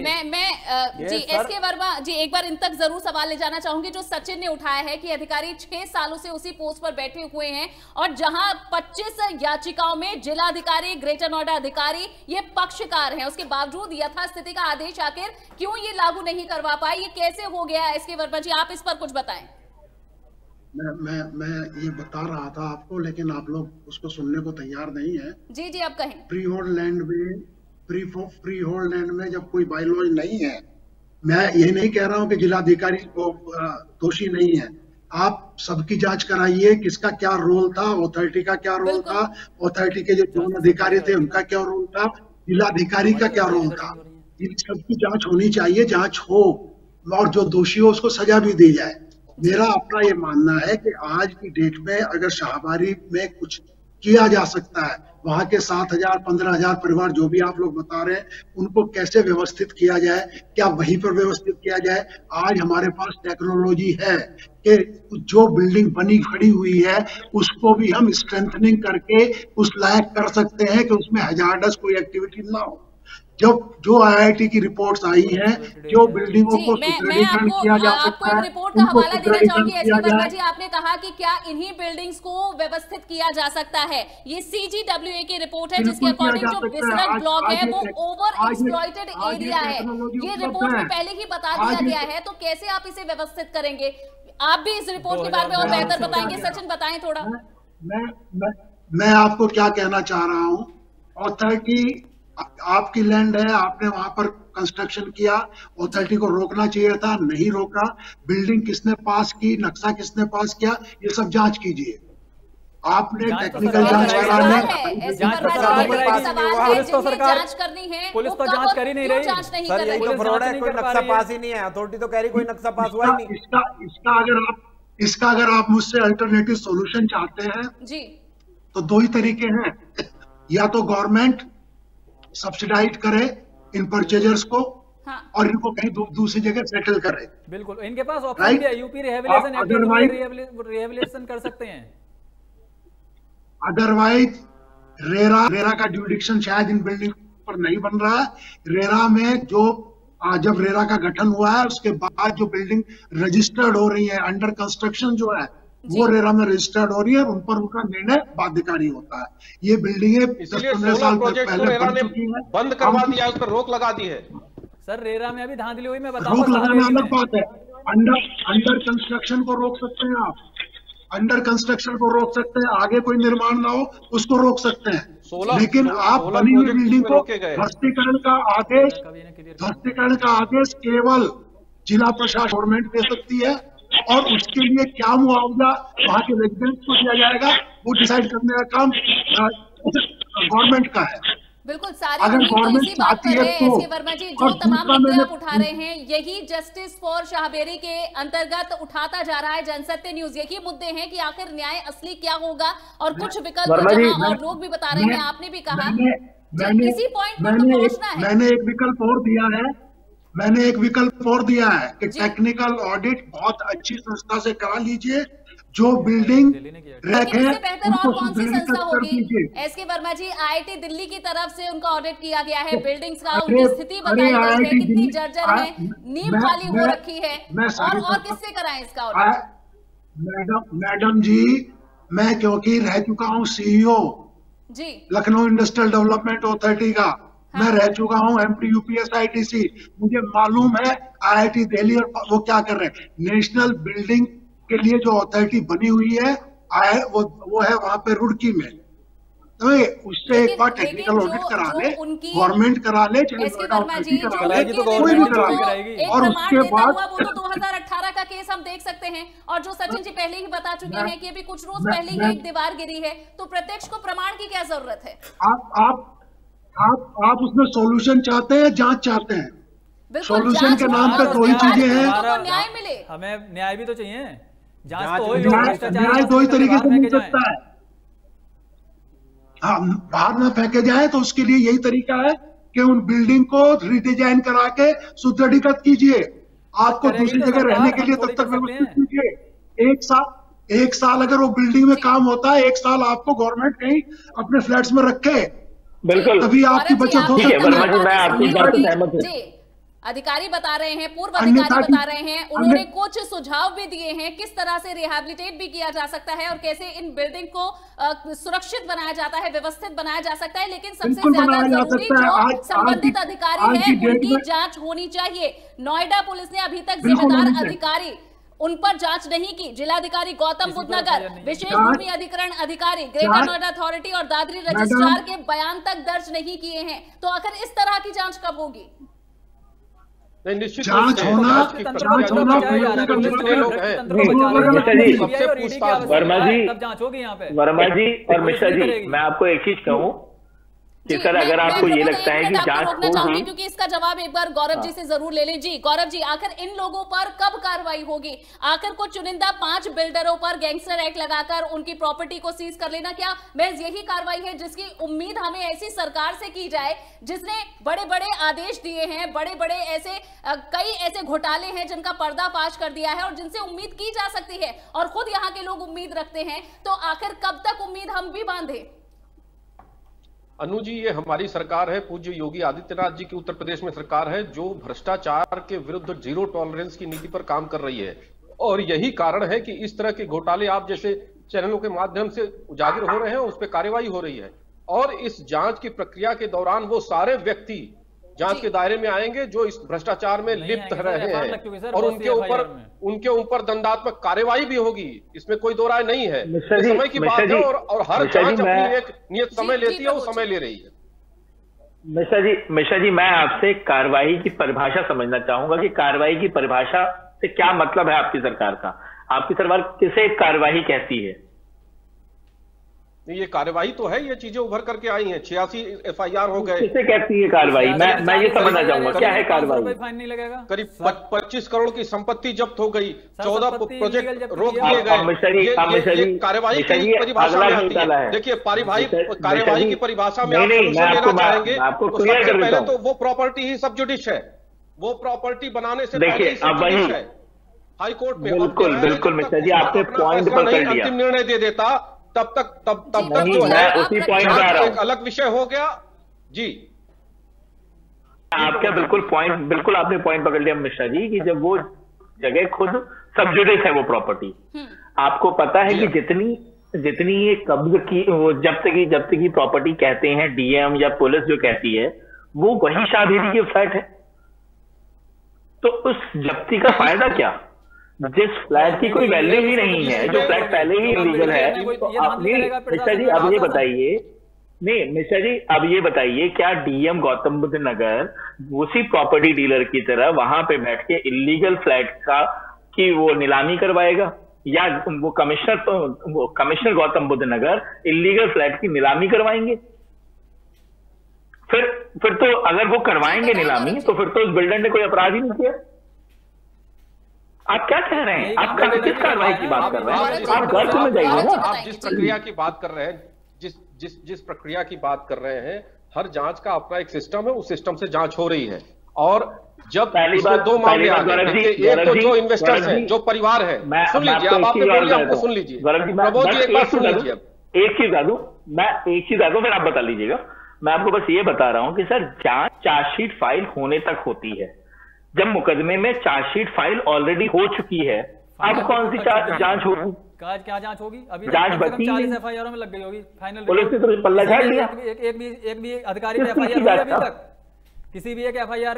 जी एसके वर्मा जी, एक बार इन तक जरूर सवाल ले जाना चाहूंगी जो सचिन ने उठाया है कि अधिकारी 6 सालों से उसी पोस्ट पर बैठे हुए हैं और जहां 25 याचिकाओं में जिलाधिकारी, ग्रेटर नोएडा अधिकारी ये पक्षकार हैं, उसके बावजूद यथास्थिति का आदेश आखिर क्यों ये लागू नहीं करवा पाए? ये कैसे हो गया? एसके वर्मा जी, आप इस पर कुछ बताएं। मैं ये बता रहा था आपको, लेकिन आप लोग उसको सुनने को तैयार नहीं है। जी जी, आप कहें। फ्री होल्ड लैंड में जब कोई बायलॉज नहीं है, मैं ये नहीं कह रहा हूँ कि जिलाधिकारी को दोषी नहीं है। आप सबकी जांच कराइए, किसका क्या रोल था, अथॉरिटी का क्या रोल था, अथॉरिटी के जो जोन अधिकारी थे उनका क्या रोल था, जिलाधिकारी का क्या रोल था। इन सबकी जांच होनी चाहिए, जांच हो और जो दोषी हो उसको सजा भी दी जाए। मेरा अपना ये मानना है कि आज की डेट में अगर शाहबारी में कुछ किया जा सकता है, वहां के 7,000 15,000 परिवार जो भी आप लोग बता रहे हैं, उनको कैसे व्यवस्थित किया जाए, क्या वहीं पर व्यवस्थित किया जाए। आज हमारे पास टेक्नोलॉजी है कि जो बिल्डिंग बनी खड़ी हुई है उसको भी हम स्ट्रेंथनिंग करके उस लायक कर सकते हैं कि उसमें हजार्डस कोई एक्टिविटी ना हो। जब जो आईआईटी की रिपोर्ट्स आई हैं, जो बिल्डिंगों को सुदृढ़ीकरण किया जा सकता है, रिपोर्ट का हवाला देना चाहूंगी। एसके वर्मा जी, आपने कहा कि क्या इन्हीं बिल्डिंग्स को व्यवस्थित किया जा सकता है। ये CGWA की रिपोर्ट है जिसके अकॉर्डिंग जो बिसरत ब्लॉक है वो ओवर एक्सप्लॉइटेड एरिया है। ये रिपोर्ट में पहले ही बता दिया गया है, तो कैसे आप इसे व्यवस्थित करेंगे? आप भी इस रिपोर्ट के बारे में और बेहतर बताएंगे। सचिन, बताएं थोड़ा। मैं आपको क्या कहना चाह रहा हूँ, अथॉरिटी आपकी लैंड है, आपने वहां पर कंस्ट्रक्शन किया, अथॉरिटी को रोकना चाहिए था, नहीं रोका। बिल्डिंग किसने पास की, नक्शा किसने पास किया, ये सब जांच कीजिए। आपने टेक्निकल जांच कराने, जांच करनी है, पुलिस तो जांच कर ही नहीं रही। सर यही तो फ्रॉड है, कोई नक्शा पास ही नहीं है। अथॉरिटी तो कह रही कोई नक्शा पास हुआ ही नहीं। इसका अगर आप मुझसे अल्टरनेटिव सॉल्यूशन चाहते हैं जी, तो दो ही तरीके हैं। या तो गवर्नमेंट सब्सिडाइज करे इन परचेजर्स को, हाँ, और इनको कहीं दूसरी जगह सेटल करे। बिल्कुल, इनके पास ऑप्शन है, यूपी रिहेबिलिटेशन कर सकते हैं। अदरवाइज रेरा का जुडिक्शन शायद इन बिल्डिंग पर नहीं बन रहा है। रेरा में जो जब रेरा का गठन हुआ है उसके बाद जो बिल्डिंग रजिस्टर्ड हो रही है, अंडर कंस्ट्रक्शन जो है वो रेरा में रजिस्टर्ड हो रही है, उन पर उनका निर्णय बाध्यकारी होता है। ये बिल्डिंगें 10-15 साल पहले बन चुकी है, बंद करवा दिया, उस पर रोक लगा दी है। सर रेरा में अभी धांधली हुई, मैं बताऊंगा। रोक लगाना अलग बात है, अंडर कंस्ट्रक्शन को रोक सकते हैं आप, अंडर कंस्ट्रक्शन को रोक सकते हैं, आगे कोई निर्माण ना हो उसको रोक सकते हैं। लेकिन आप बनी हुई बिल्डिंग को ध्वस्तीकरण का आदेश केवल जिला प्रशासन गवर्नमेंट दे सकती है, और उसके लिए क्या मुआवजा वहाँ के रेजिडेंट्स को दिया जाएगा वो डिसाइड करने का काम गवर्नमेंट का है। बिल्कुल, सारी तो इसी बात पर है एसके वर्मा जी। जो तमाम मुद्दे आप उठा रहे हैं, यही जस्टिस फॉर शाहबेरी के अंतर्गत उठाता जा रहा है जनसत्य न्यूज। यही मुद्दे हैं कि आखिर न्याय असली क्या होगा, और कुछ विकल्प जहां और लोग भी बता रहे हैं, आपने भी कहा इसी पॉइंट पर तो पहुंचना है। मैंने एक विकल्प और दिया है कि टेक्निकल ऑडिट बहुत अच्छी संस्था से करा लीजिए, जो बिल्डिंग बेहतर और कौन सी संस्था होगी? एसके वर्मा जी, IIT दिल्ली की तरफ से उनका ऑडिट किया गया है, बिल्डिंग्स का उनकी स्थिति बताई गई है, कितनी जर्जर है, नींव खाली हो रखी है, और किससे कराएं इसका ऑडिट? मैडम जी, मैं क्योंकि रह चुका हूँ CEO जी लखनऊ इंडस्ट्रियल डेवलपमेंट अथॉरिटी का, मैं रह चुका हूँ MP UPS ITC, मुझे मालूम है IIT दिल्ली और वो क्या कर रहे हैं। नेशनल बिल्डिंग के लिए जो अथॉरिटी बनी हुई है वो है वहां पे रुड़की में, तो उससे एक बार टेक्निकल ऑडिट करा ले, गवर्नमेंट करा ले, कोई भी करा ले, और उसके बाद वो तो 2018 का केस हम देख सकते हैं, और जो सचिन जी पहले ही बता चुके हैं कि अभी कुछ रोज पहले ही एक दीवार गिरी है, तो प्रत्यक्ष को प्रमाण की क्या जरूरत है? आप उसमें सॉल्यूशन चाहते हैं, जांच चाहते हैं? सॉल्यूशन के नाम पे दो ही चीजें हैं, न्याय मिले, हमें न्याय भी तो चाहिए, न्याय दो ही तरीके से मिल सकता है। हाँ, बाहर में फेंके जाए तो उसके लिए यही तरीका है कि उन बिल्डिंग को रिडिजाइन करा के सुदृढ़ीकृत कीजिए, आपको दूसरी जगह रहने के लिए तब तक व्यवस्थित कीजिए। एक साल अगर वो बिल्डिंग में काम होता है, एक साल आपको गवर्नमेंट कहीं अपने फ्लैट्स में रखे, बिल्कुल तभी आपकी बचत हो सकती है। अधिकारी बता रहे हैं, पूर्व अधिकारी बता रहे हैं, उन्होंने कुछ सुझाव भी दिए हैं किस तरह से रिहैबिलिटेट भी किया जा सकता है और कैसे इन बिल्डिंग को सुरक्षित बनाया जाता है, व्यवस्थित बनाया जा सकता है। लेकिन सबसे ज्यादा जरूरी जो संबंधित अधिकारी है उनकी जांच होनी चाहिए। नोएडा पुलिस ने अभी तक जिम्मेदार अधिकारी उन पर जांच नहीं की। जिलाधिकारी गौतम बुद्ध नगर, विशेष भूमि अधिग्रहण अधिकारी, ग्रेटर नोएडा अथॉरिटी और दादरी रजिस्ट्रार के बयान तक दर्ज नहीं किए हैं, तो आखिर इस तरह की जांच कब होगी? वर्मा जी और मिश्रा जी, मैं आपको एक चीज कहूँ कि सर, अगर आपको ये लगता है कि जांच होगी, क्योंकि इसका जवाब एक बार गौरव जी से जरूर ले लें। जी गौरव जी, आखिर इन लोगों पर कब कार्रवाई होगी? आखिर को चुनिंदा 5 बिल्डरों पर गैंगस्टर एक्ट लगाकर उनकी प्रॉपर्टी को सीज कर लेना, क्या महज यही कार्रवाई है जिसकी उम्मीद हमें ऐसी सरकार से की जाए जिसने बड़े बड़े आदेश दिए हैं, बड़े बड़े ऐसे कई ऐसे घोटाले हैं जिनका पर्दाफाश कर दिया है और जिनसे उम्मीद की जा सकती है और खुद यहाँ के लोग उम्मीद रखते हैं, तो आखिर कब तक उम्मीद हम भी बांधे? अनु जी, ये हमारी सरकार है, पूज्य योगी आदित्यनाथ जी की उत्तर प्रदेश में सरकार है, जो भ्रष्टाचार के विरुद्ध जीरो टॉलरेंस की नीति पर काम कर रही है। और यही कारण है कि इस तरह के घोटाले आप जैसे चैनलों के माध्यम से उजागर हो रहे हैं, उस पर कार्रवाई हो रही है। और इस जांच की प्रक्रिया के दौरान वो सारे व्यक्ति जांच के दायरे में आएंगे जो इस भ्रष्टाचार में लिप्त रहे हैं, और उनके ऊपर दंडात्मक कार्रवाई भी होगी, इसमें कोई दो राय नहीं है। समय की बात है और हर जांच अपनी एक नियत समय लेती है, वो समय ले रही है। मिश्रा जी, मैं आपसे कार्रवाई की परिभाषा समझना चाहूंगा कि कार्रवाई की परिभाषा से क्या मतलब है आपकी सरकार का? आपकी सरकार किसे कार्रवाई कहती है? ये कार्रवाई तो है, ये चीजें उभर करके आई हैं। 86 FIR हो गए। किसे कहती है कार्रवाई? मैं ये समझना चाहूंगा, क्या है कार्रवाई? फाइन नहीं लगेगा। करीब 25 करोड़ की संपत्ति जब्त हो गई, 14 प्रोजेक्ट रोक दिए गए। ये कार्रवाई की परिभाषा में आती है। देखिए, पारिवारिक कार्रवाई की परिभाषा में आप लेना चाहेंगे तो सबसे पहले तो वो प्रॉपर्टी ही सब जुडिश है, वो प्रॉपर्टी बनाने से देखिए अब वही हाई कोर्ट में बिल्कुल मिश्रा जी, आपने पॉइंट पर कर दिया। अंतिम निर्णय दे देता तब तक जो है उसी पॉइंट पे आ रहा हूं। एक अलग विषय हो गया जी। आपका बिल्कुल आपने पॉइंट पकड़ लिया मिश्रा जी, कि जब वो जगह खुद सब्जुडिस है वो प्रॉपर्टी, आपको पता है कि जितनी ये कब्ज की वो जब्त की प्रॉपर्टी कहते हैं डीएम या पुलिस जो कहती है, वो वही शाहबेरी की फ्लैट है। तो उस जब्ती का फायदा क्या? जिस फ्लैट की कोई वैल्यू ही नहीं है, जो फ्लैट पहले ही इलीगल है, तो मिश्रा जी अब ये बताइए, नहीं मिश्रा जी अब ये बताइए, क्या डीएम गौतम बुद्ध नगर उसी प्रॉपर्टी डीलर की तरह वहां पे बैठ के इलीगल फ्लैट की वो नीलामी करवाएगा, या वो कमिश्नर गौतम बुद्ध नगर इलीगल फ्लैट की नीलामी करवाएंगे? फिर तो अगर वो करवाएंगे नीलामी, तो फिर तो उस बिल्डर ने कोई अपराध ही नहीं किया। आप क्या कह रहे हैं? आप किस कार्रवाई की बात कर रहे हैं? आप घर में जाइए ना। आप जिस प्रक्रिया की बात कर रहे हैं, जिस प्रक्रिया की बात कर रहे हैं, हर जांच का अपना एक सिस्टम है, उस सिस्टम से जांच हो रही है। और जब पहली बार 2 मामले आ गए, एक तो जो इन्वेस्टर्स हैं, जो परिवार है, सुन लीजिए, आप आपने बोल दिया, आपको सुन लीजिए प्रबोध जी, एक बार सुन लीजिए। एक चीज बता दूं, फिर आप बता लीजिएगा। मैं आपको बस ये बता रहा हूं कि सर, जांच चार्जशीट फाइल होने तक होती है। जब मुकदमे में चार्जशीट फाइल ऑलरेडी हो चुकी है, अब कौन सी जांच होगी? क्या जांच होगी? अभी जांच बची 40 FIR में लग गई होगी। फाइनल पुलिस ने तो पल्ला झाड़ लिया। एक भी अधिकारी पे FIR हुई अभी तक? किसी भी एक FIR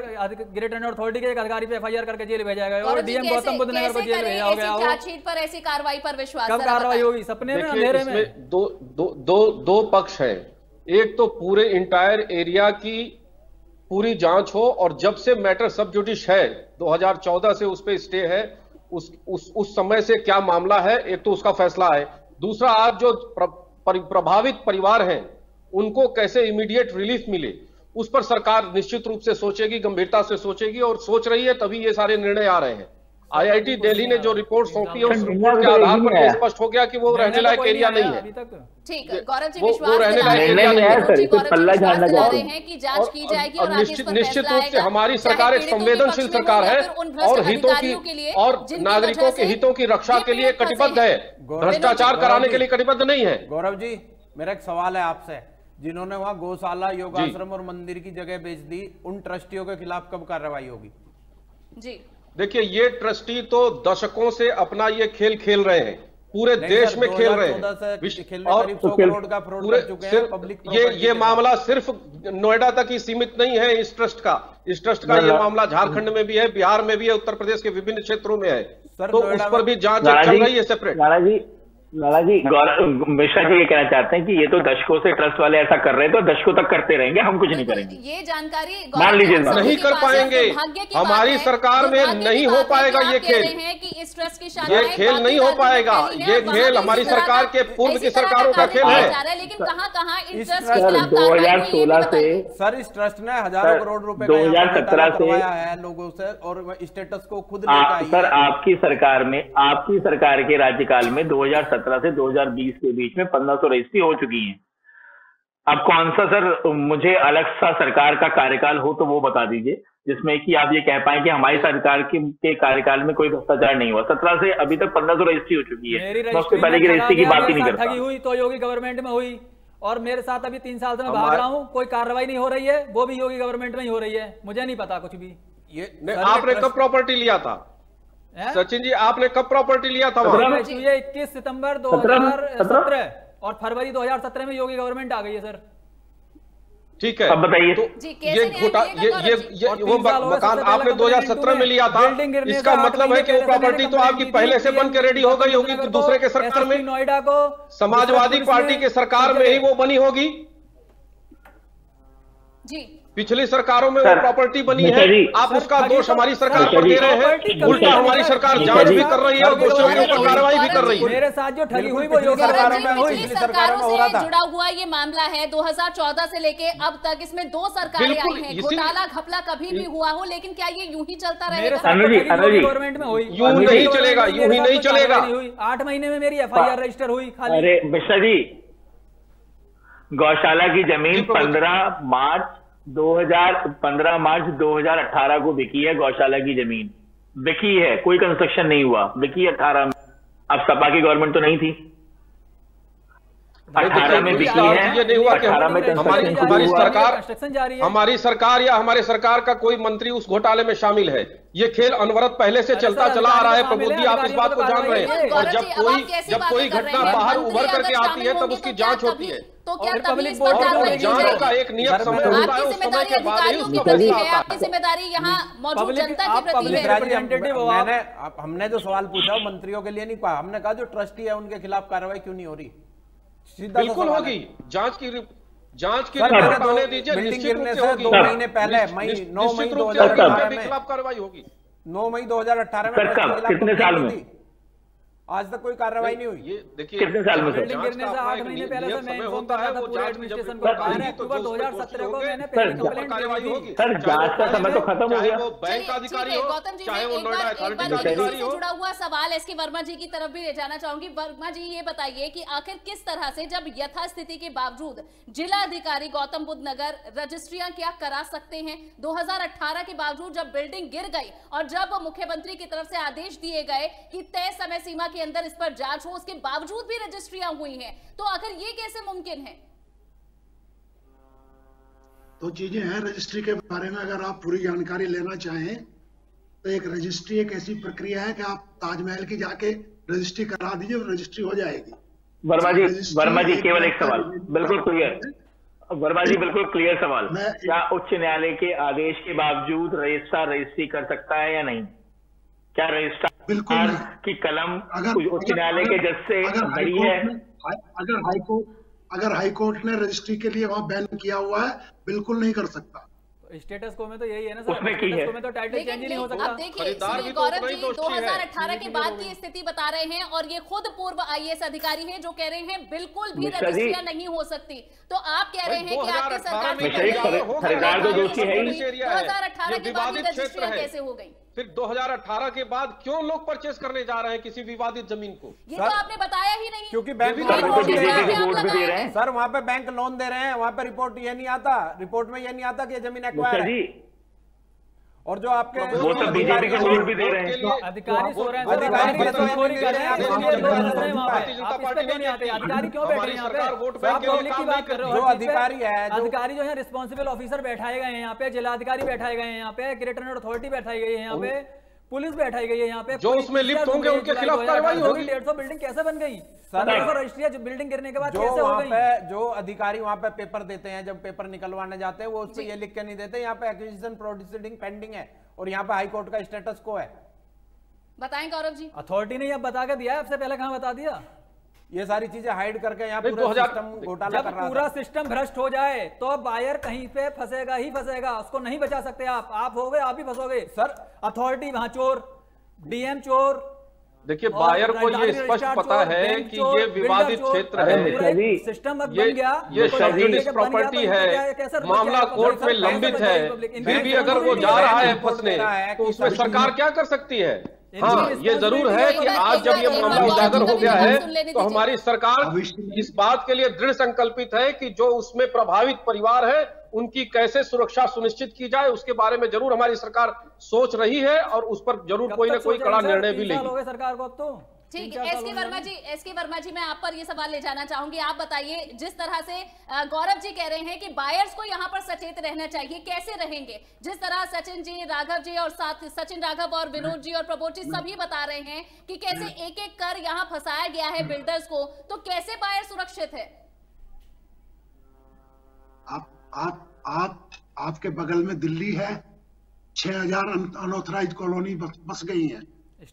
ग्रेटर नोएडा अथॉरिटी के एक अधिकारी पे FIR करके जेल भेजा गया, और डीएम गौतम बुद्ध नगर को जेल भेजा हो गया। चार्जशीट पर ऐसी कार्रवाई पर विश्वास? कब कार्रवाई होगी? सपने में, अंधेरे में? दो पक्ष है। एक तो पूरे इंटायर एरिया की पूरी जांच हो, और जब से मैटर सब जुडिश है, 2014 से उस पे स्टे है, उस समय से क्या मामला है, एक तो उसका फैसला है। दूसरा, आप जो प्रभावित परिवार हैं, उनको कैसे इमीडिएट रिलीफ मिले, उस पर सरकार निश्चित रूप से सोचेगी, गंभीरता से सोचेगी, और सोच रही है, तभी ये सारे निर्णय आ रहे हैं। IIT दिल्ली ने जो रिपोर्ट सौंपी है, उस रिपोर्ट के आधार पर यह स्पष्ट हो गया कि वो रहने लायक एरिया नहीं है। ठीक है, गौरव जी वो रहने लायक एरिया नहीं है। पल्ला झाड़ना चाहते हैं कि जांच की जाएगी, और निश्चित रूप से हमारी सरकार एक संवेदनशील सरकार है, और हितों की और नागरिकों के हितों की रक्षा के लिए कटिबद्ध है, भ्रष्टाचार कराने के लिए कटिबद्ध नहीं है। गौरव जी, मेरा एक सवाल है आपसे, जिन्होंने वहां गौशाला, योगाश्रम और मंदिर की जगह बेच दी, उन ट्रस्टियों के खिलाफ कब कार्रवाई होगी? जी देखिए, ये ट्रस्टी तो दशकों से अपना ये खेल खेल रहे हैं, पूरे देश में खेल रहे हैं, और पूरे ये मामला सिर्फ नोएडा तक ही सीमित नहीं है। इस ट्रस्ट का ये मामला झारखंड में भी है, बिहार में भी है, उत्तर प्रदेश के विभिन्न क्षेत्रों में है। तो उस पर भी जांच चल रही है सेपरेट। लाला जी, मिश्रा जी ये कहना चाहते हैं कि ये तो दशकों से ट्रस्ट वाले ऐसा कर रहे हैं, तो दशकों तक करते रहेंगे, हम कुछ नहीं करेंगे। ये जानकारी मान लीजिए नहीं कर पाएंगे, हमारी सरकार में नहीं हो पाएगा ये खेल, ये खेल नहीं हो पाएगा, ये खेल हमारी सरकार के पूर्व की सरकारों का खेल है। लेकिन कहाँ इस 2016 से सर इस ट्रस्ट ने हजारों करोड़ रुपए 2017 से है लोगों से, और स्टेटस को खुद सर आपकी सरकार के राज्यकाल में 2017 से 2020 के बीच में 1500 रजिस्ट्री हो चुकी हैं। अब कौन सा सर मुझे अलग सा सरकार का कार्यकाल हो तो वो बता दीजिए जिसमें कि आप ये कह पाए कि हमारी सरकार के कार्यकाल में कोई भ्रष्टाचार नहीं हुआ। 17 से अभी तक 1500 रजिस्ट्री हो चुकी है, उससे पहले की रजिस्ट्री की बात ही नहीं करता। हुई तो योगी गवर्नमेंट में हुई, और मेरे साथ अभी 3 साल से मैं भाग रहा हूँ, कोई कार्रवाई नहीं हो रही है, वो भी योगी गवर्नमेंट में ही हो रही है, मुझे नहीं पता कुछ भी। ये आपने कब प्रॉपर्टी लिया था सचिन जी, आपने कब प्रॉपर्टी लिया था? 21 सितंबर 2017 और फरवरी 2017 में योगी गवर्नमेंट आ गई है सर। ठीक है, अब बताइए। तो ये वो मकान आपने 2017 में लिया था, इसका मतलब है कि वो प्रॉपर्टी तो आपकी पहले से बन के रेडी हो गई होगी, दूसरे के सरकार में, नोएडा को समाजवादी पार्टी के सरकार में ही वो बनी होगी जी। पिछली सरकारों में वो प्रॉपर्टी बनी है, आप उसका दोष हमारी सरकार पर दे रहे हैं। उल्टा हमारी सरकार जांच भी कर रही है और दोषियों पर कार्रवाई भी कर रही है। मेरे साथ जो ठगी हुई वो योगी सरकारों में हुई, पिछली सरकारों से जुड़ा हुआ ये मामला है 2014 से लेके अब तक, इसमें 2 सरकारें आई हैं। घोटाला घपला कभी भी हुआ हो, लेकिन क्या ये यूं ही चलता रहेगा? गवर्नमेंट में हुई, यूं नहीं चलेगा, यूं ही नहीं चलेगा। 8 महीने में मेरी FIR रजिस्टर हुई खाली। अरे मिश्रा जी, गौशाला की जमीन 15 मार्च 2018 को बिकी है। गौशाला की जमीन बिकी है, कोई कंस्ट्रक्शन नहीं हुआ, बिकी 18 में। अब सपा की गवर्नमेंट तो नहीं थी, 18 में बिकी है, 18 में हमारी सरकार या हमारे सरकार का कोई मंत्री उस घोटाले में शामिल है। ये खेल अनवरत पहले से चलता चला आ रहा है, प्रबुद्धि आप इस बात को जान रहे हैं। और जब कोई घटना बाहर उभर करके आती है तब उसकी जांच होती है, तो क्या जांच का एक नियत समय होता है, उस समय के बाद ही उसको आपकी जिम्मेदारी यहाँ मौजूद जनता के प्रति है। हमने जो सवाल पूछा वो मंत्रियों के लिए नहीं कहा, हमने कहा जो ट्रस्टी है उनके खिलाफ कार्रवाई क्यों नहीं हो रही? बिल्कुल होगी, जांच की रिपोर्ट आने दीजिए, निश्चित रूप से होगी। 2 महीने पहले 9 मई 2018 में खिलाफ कार्रवाई होगी। 9 मई 2018 में कितने साल में आज तक कोई कार्रवाई नहीं हुई? ये देखिए कितने साल में बिल्डिंग गिरने से 8 महीने पहले से मैं इन्फॉर्म कर रहा था पूरे एडमिनिस्ट्रेशन को। 12 अक्टूबर 2017 को मैंने पहले कंप्लेंट की थी। सर जांच का समय तो खत्म हो गया। वो बैंक का अधिकारी हो, चाहे वो नोएडा अथॉरिटी का अधिकारी हो। जुड़ा हुआ सवाल एसके वर्मा जी की तरफ भी ले जाना चाहूंगी। वर्मा जी ये बताइए कि आखिर किस तरह से जब यथास्थिति के बावजूद जिला अधिकारी गौतम बुद्ध नगर रजिस्ट्रियां क्या करा सकते हैं? 2018 के बावजूद जब बिल्डिंग गिर गई और जब मुख्यमंत्री की तरफ से आदेश दिए गए कि तय समय सीमा के अंदर इस पर जांच हो, उसके बावजूद भी रजिस्ट्रियां हुई हैं, तो आखिर ये कैसे मुमकिन है? तो चीजें हैं रजिस्ट्री के बारे में, अगर आप पूरी जानकारी लेना चाहें तो एक रजिस्ट्री एक ऐसी प्रक्रिया है कि आप ताजमहल की जाके रजिस्ट्री करा दीजिए, रजिस्ट्री हो जाएगी। वर्मा जी केवल एक सवाल, बिल्कुल क्लियर वर्मा जी, बिल्कुल क्लियर सवाल, क्या उच्च न्यायालय के आदेश के बावजूद रजिस्ट्रार रजिस्ट्री कर सकता है या नहीं? क्या रजिस्ट्रार की कलम उच्च न्यायालय के जज से बड़ी है? अगर हाईकोर्ट ने रजिस्ट्री के लिए वहाँ बैन किया हुआ है, बिल्कुल नहीं कर सकता। स्टेटस को में तो यही है ना सर, उसमें की है, में तो टाइटल चेंज नहीं हो सकता। अब देखिए गौरव जी 2018 के बाद की स्थिति बता रहे हैं और ये खुद पूर्व IAS अधिकारी हैं जो कह रहे हैं बिल्कुल भी रजिस्ट्रियां नहीं हो सकती। तो आप कह रहे हैं कि आपकी सरकार में सरकार तो दोषी है ही। 2018 के बाद रजिस्ट्रियां कैसे हो गई? फिर 2018 के बाद क्यों लोग परचेस करने जा रहे हैं किसी विवादित जमीन को? ये तो आपने बताया ही नहीं। क्योंकि बैंक भी दे रहे हैं सर, वहाँ पे बैंक लोन दे रहे हैं, वहाँ पे रिपोर्ट ये नहीं आता, रिपोर्ट में ये नहीं आता कि जमीन एक्वायर है। और जो आपके वो तो बीजेपी के लोन भी दे रहे हैं, अधिकारी सो रहे हैं, अधिकारी क्यों बैठे हैं यहाँ पे? अधिकारी क्यों बैठे हैं यहाँ पे? आप पब्लिक की बात कर रहे हो। जो अधिकारी है, अधिकारी जो है रिस्पॉन्सिबल ऑफिसर बैठाए गए हैं यहाँ पे, जिलाधिकारी बैठाए गए हैं यहाँ पे, ग्रेटर नोएडा अथॉरिटी बैठाई गई है यहाँ पे, पुलिस बैठाई गई है यहाँ पे। जो उसमें लिप्त होंगे उनके खिलाफ कार्रवाई होगी। 150 बिल्डिंग कैसे बन गई? 1500 रजिस्ट्रियां बिल्डिंग गिरने के बाद कैसे हो गई? जो अधिकारी वहाँ पे पेपर देते हैं, जब पेपर निकलवाने जाते हैं, वो उस पे ये लिख के नहीं देते यहाँ पे एक्विजिशन प्रोसीडिंग पेंडिंग है और यहाँ पे हाई कोर्ट का स्टेटस को है। बताएं गौरव जी। अथॉरिटी ने अब बता के दिया है, आपसे पहले कहां बता दिया? ये सारी चीजें हाइड करके यहाँ पूरा सिस्टम घोटाला कर रहा था। पूरा सिस्टम भ्रष्ट हो जाए तो अब बायर कहीं पे फंसेगा ही फंसेगा, उसको नहीं बचा सकते आप हो गए, आप ही फंसोगे सर। अथॉरिटी वहां चोर, डीएम चोर। देखिए बायर को ये स्पष्ट पता है कि ये विवादित क्षेत्र है, सिस्टम अब बन गया, ये सबजुडिस प्रॉपर्टी है, मामला कोर्ट में लंबित है, फिर भी अगर वो जा रहा है फंसने तो उसमें सरकार क्या कर सकती है? हाँ, ये जरूर है कि आज जब ये मामला उजागर हो गया है तो हमारी सरकार इस बात के लिए दृढ़ संकल्पित है कि जो उसमें प्रभावित परिवार है उनकी कैसे सुरक्षा सुनिश्चित की जाए, उसके बारे में जरूर हमारी सरकार सोच रही है और उस पर जरूर कोई ना कोई कड़ा निर्णय भी लेगी सरकार को। अब तो ठीक है। एसके वर्मा जी मैं आप पर ये सवाल ले जाना चाहूंगी। आप बताइए, जिस तरह से गौरव जी कह रहे हैं कि बायर्स को यहाँ पर सचेत रहना चाहिए, कैसे रहेंगे? जिस तरह सचिन जी, राघव जी और साथ सचिन, राघव और विनोद जी और प्रबोध जी सभी बता रहे हैं कि कैसे एक एक कर यहाँ फंसाया गया है बिल्डर्स को, तो कैसे बायर सुरक्षित है? आपके बगल में दिल्ली है, 6000 अनऑथराइज्ड कॉलोनी बस गई है,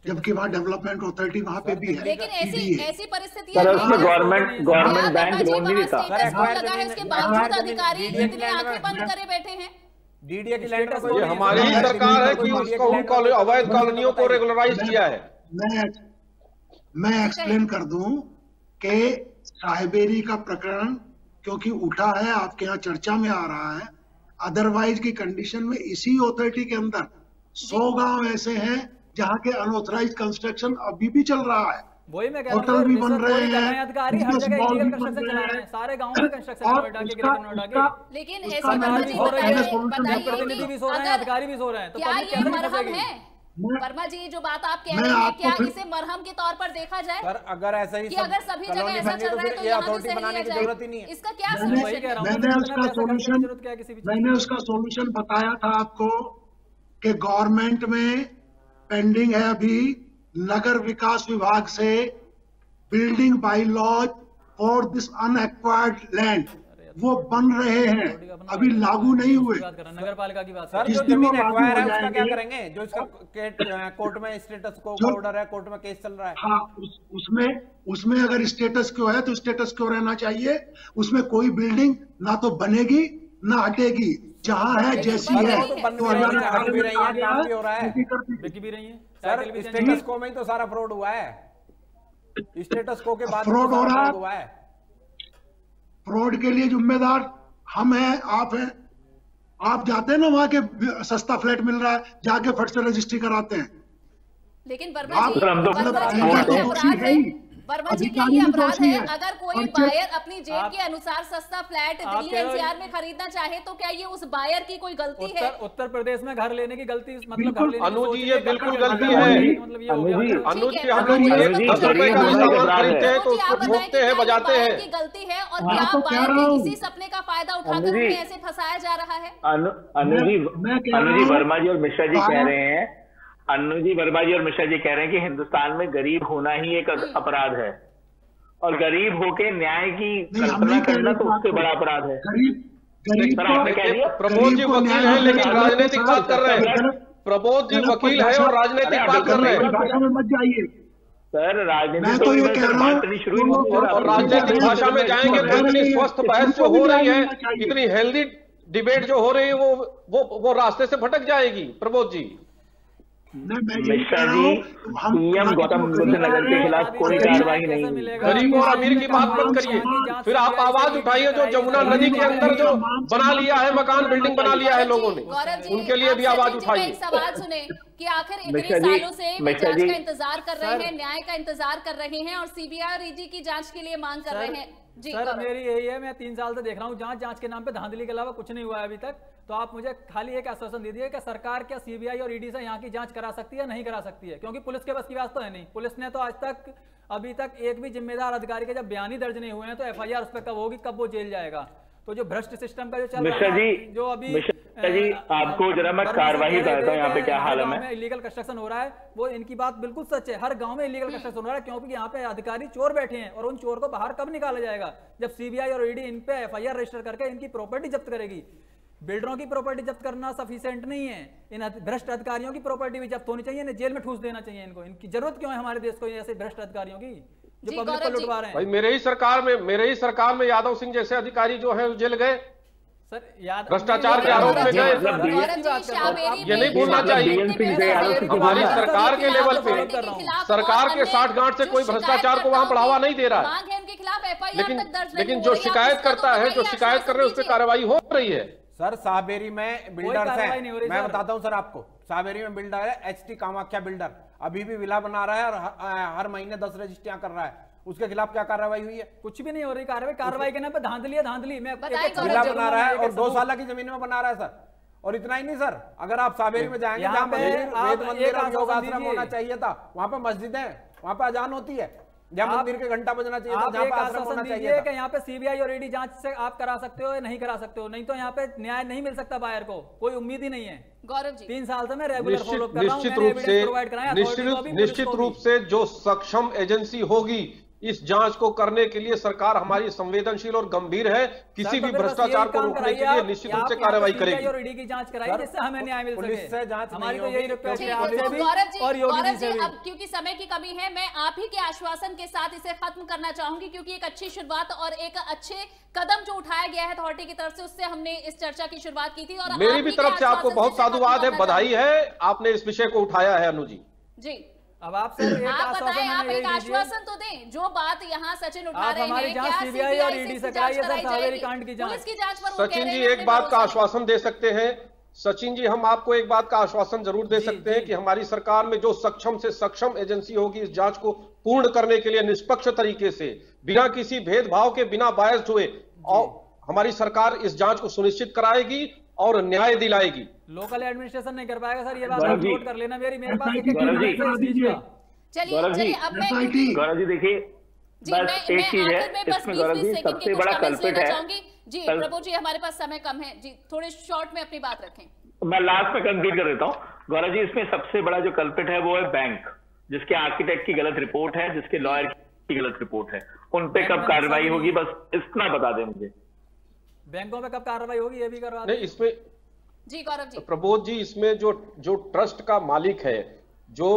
जबकि वहाँ डेवलपमेंट अथॉरिटी वहाँ पे भी है। लेकिन ऐसी परिस्थिति गवर्नमेंट बैंक लोन नहीं देता, उसके बावजूद अधिकारी इतनी आंखें बंद करे बैठे हैं। डीडीए की लैंड ये हमारी ही सरकार है कि उसको उन अवैध कॉलोनियों को रेगुलराइज किया है। मैं एक्सप्लेन कर दूं कि शाहबेरी का प्रकरण क्योंकि उठा है, आपके यहाँ चर्चा में आ रहा है, अदरवाइज की कंडीशन में इसी अथॉरिटी के अंदर 100 गांव ऐसे हैं जहाँ के अनऑथराइज कंस्ट्रक्शन अभी भी चल रहा है। वही मैं कह रहा हूं, होटल भी बन रहे हैं, अधिकारी हर जगह इलीगल कंस्ट्रक्शन चला रहे हैं, सारे गांव में कंस्ट्रक्शन लेकिन प्रतिनिधि भी सो रहे हैं, अधिकारी भी सो रहे हैं, तो क्या ये मरहम है? वर्मा जी जो बात आप कह रहे हैं, क्या इसे मरहम के तौर पर देखा जाए? सर अगर ऐसा ही अगर सभी जगह ऐसा चल रहा है तो ये अथॉरिटी बनाने की जरूरत ही नहीं है। इसका क्या मैंने उसका सोल्यूशन बताया था आपको कि गवर्नमेंट में पेंडिंग है अभी नगर विकास विभाग से building bylaws for this unacquired land, वो बन रहे हैं, अभी लागू नहीं हुए। नगर पालिका की बात सर, जो जमीन एक्वायर है उसका क्या करेंगे? जो इसका कोर्ट में स्टेटस को ऑर्डर है, कोर्ट में केस चल रहा है। हाँ, उसमें अगर स्टेटस क्यों है तो स्टेटस क्यों रहना चाहिए? उसमें कोई बिल्डिंग ना तो बनेगी ना हटेगी, जहाँ है जैसी है तो हट भी रही है, काम भी हो रहा है, बिक भी रही है। सर स्टेटस को में ही तो सारा फ्रॉड हुआ है, स्टेटस को के बाद फ्रॉड हो रहा है। फ्रॉड के लिए जिम्मेदार हम हैं, आप हैं। आप जाते हैं ना वहां के सस्ता फ्लैट मिल रहा है, जाके फट से रजिस्ट्री कराते हैं। लेकिन वर्मा जी क्या ये अपराध है? अगर कोई बायर अपनी जेब के अनुसार सस्ता फ्लैट दिल्ली एनसीआर में खरीदना चाहे तो क्या ये उस बायर की कोई गलती है? उत्तर प्रदेश में घर लेने की गलती, मतलब घर लेने अनुज जी ये बिल्कुल गलती है। अनुज जी हम लोग 10 रुपए का सामान खरीदते हैं तो उसको ठोकते हैं, बजाते हैं। की गलती है और क्या बायर के किसी सपने का फायदा उठाकर उन्हें ऐसे फंसाया जा रहा है? अनुजी वर्मा जी और मिश्रा जी कह रहे हैं, अनुजी वर्मा जी और मिश्रा जी कह रहे हैं कि हिंदुस्तान में गरीब होना ही एक अपराध है और गरीब होके न्याय की कल्पना करना तो उससे बड़ा अपराध है। प्रबोध जी वकील है लेकिन राजनीतिक बात कर रहे हैं। प्रबोध जी वकील है और राजनीतिक बात कर रहे हैं। मत जाइए सर, राजनीति तो ये कह रहा हूं और राजनीतिक भाषा में जाएंगे तो इतनी स्वस्थ बहस जो हो रही है, इतनी हेल्दी डिबेट जो हो रही है वो रास्ते से भटक जाएगी। प्रबोध जी, मिश्रा जी, पीएम गौतम बुद्ध नगर के खिलाफ कोई कार्रवाई नहीं। गरीब और अमीर की बात मत करिए, फिर आप आवाज उठाइए। जो जमुना नदी के अंदर जो बना लिया है मकान, बिल्डिंग बना लिया है लोगों ने, उनके लिए भी आवाज उठाइए। सवाल सुने कि आखिर इतने सालों से जांच का इंतजार कर रहे हैं, न्याय का इंतजार कर रहे हैं और सीबीआई और ईडी की जांच के लिए मांग कर रहे हैं। जी सर, मेरी यही है, मैं 3 साल से देख रहा हूँ जांच के नाम पे धांधली के अलावा कुछ नहीं हुआ है अभी तक। तो आप मुझे खाली एक आश्वासन दे दीजिए कि सरकार क्या सीबीआई और ईडी से यहाँ की जांच करा सकती है, नहीं करा सकती है? क्योंकि पुलिस के बस की बात तो है नहीं। पुलिस ने तो आज तक अभी तक एक भी जिम्मेदार अधिकारी के जब बयान ही दर्ज नहीं हुए हैं तो एफआईआर उस पर कब होगी, कब वो जेल जाएगा? तो जो भ्रष्ट सिस्टम का जो चल रहा है, जो अभी जी आपको जरा मैं कार्रवाई करता हूँ यहाँ पे क्या हाल है। इलीगल कंस्ट्रक्शन हो रहा है, वो इनकी बात बिल्कुल सच है। हर गांव में इलीगल कंस्ट्रक्शन हो रहा है क्योंकि यहाँ पे अधिकारी चोर बैठे हैं और उन चोर को बाहर कब निकाला जाएगा? जब सीबीआई और ईडी इन पे एफआईआर रजिस्टर करके इनकी प्रॉपर्टी जब्त करेगी। बिल्डरों की प्रॉपर्टी जब्त करना सफिशिएंट नहीं है, इन भ्रष्ट अधिकारियों की प्रॉपर्टी भी जब्त होनी चाहिए, इन्हें जेल में ठूस देना चाहिए इनको। इनकी जरूरत क्यों है हमारे देश को ऐसे भ्रष्ट अधिकारियों की जो पब्लिक को लुटवा रहे हैं? भाई मेरे ही सरकार में यादव सिंह जैसे अधिकारी जो है जेल गए सर, याद भ्रष्टाचार के आरोप में गए। ये नहीं भूलना चाहिए। हमारी सरकार के लेवल पे सरकार के 60 गांठ से कोई भ्रष्टाचार को वहां बढ़ावा नहीं दे रहा है, लेकिन जो शिकायत करता है, जो शिकायत कर रहे हैं उस पर कार्रवाई हो रही है। सर सावेरी में बिल्डर्स है, मैं बताता हूं सर आपको, सावेरी में बिल्डर है HT कामाख्या बिल्डर, अभी भी विला बना रहा है और हर महीने 10 रजिस्ट्रियां कर रहा है। उसके खिलाफ क्या कार्रवाई हुई है? कुछ भी नहीं हो रही कार्रवाई के नाम पे धांधली है, धांधली में विला बना रहा है और 2 साल की जमीन में बना रहा है सर। और इतना ही नहीं सर, अगर आप सावेरी में जाएंगे जहां पे वेद मंदिर और योगाश्रम होना चाहिए था, वहां पे मस्जिदें, वहां पे अजान होती है, जहां मंदिर के घंटा बजना चाहिए था, जहां पे आश्रम होना चाहिए था। यहाँ पे CBI और ED जांच से आप करा सकते हो या नहीं करा सकते हो, नहीं तो यहाँ पे न्याय नहीं मिल सकता बायर को, कोई उम्मीद ही नहीं है। गौरव जी 3 साल से मैं रेगुलर फॉलो कर रहा हूं, निश्चित रूप से जो सक्षम एजेंसी होगी इस जांच को करने के लिए सरकार हमारी संवेदनशील और गंभीर है, किसी भी भ्रष्टाचार को रोकने के लिए निश्चित रूप से कार्रवाई करेगी। और ED की जांच कराइए जिससे हमें न्याय मिल सके। पुलिस से जांच हमारी तो यही रिक्वेस्ट है आपसे भी और योगी जी से भी। अब क्योंकि समय की कमी है, मैं आप ही के आश्वासन के साथ इसे खत्म करना चाहूंगी, क्योंकि एक अच्छी शुरुआत और एक अच्छे कदम जो उठाया गया है अथॉरिटी की तरफ से, उससे हमने इस चर्चा की शुरुआत की थी। और मेरी भी तरफ से आपको बहुत साधुवाद है, बधाई है, आपने इस विषय को उठाया है अनु जी। अब आप सर आप बताएं, आप एक आश्वासन तो दें, जो बात यहाँ सचिन उठा रहे हैं, क्या CBI और ED से कराइए सर सावेरी कांड की जांच। पुलिस की जांच पर वो कह सचिन रहे जी हैं, एक बात का आश्वासन दे सकते हैं, सचिन जी हम आपको एक बात का आश्वासन जरूर दे सकते हैं कि हमारी सरकार में जो सक्षम से सक्षम एजेंसी होगी इस जांच को पूर्ण करने के लिए निष्पक्ष तरीके से, बिना किसी भेदभाव के, बिना बायस्ड हुए, और हमारी सरकार इस जांच को सुनिश्चित कराएगी और न्याय दिलाएगी। लोकल एडमिनिस्ट्रेशन नहीं कर पाएगा सर, ये बात आप नोट कर लेना। मेरी बात चलिए अब मैं गौरव जी देखिए, बस एक चीज है इसमें गौरव जी, सबसे बड़ा कल्पित है जी। प्रभु जी हमारे पास समय कम है जी, थोड़े शॉर्ट में अपनी बात रखें। मैं लास्ट में कंक्लूड कर देता हूँ। गौरव जी इसमें सबसे बड़ा जो कल्पित है वो है बैंक, जिसके आर्किटेक्ट की गलत रिपोर्ट है, जिसके लॉयर की गलत रिपोर्ट है, उन पे कब कार्रवाई होगी बस इतना बता दें मुझे। बैंकों पे कब कार्रवाई होगी ये भी करवा दें। नहीं इसमें जी गौरव जी, प्रबोध जी, इसमें जो ट्रस्ट का मालिक है, जो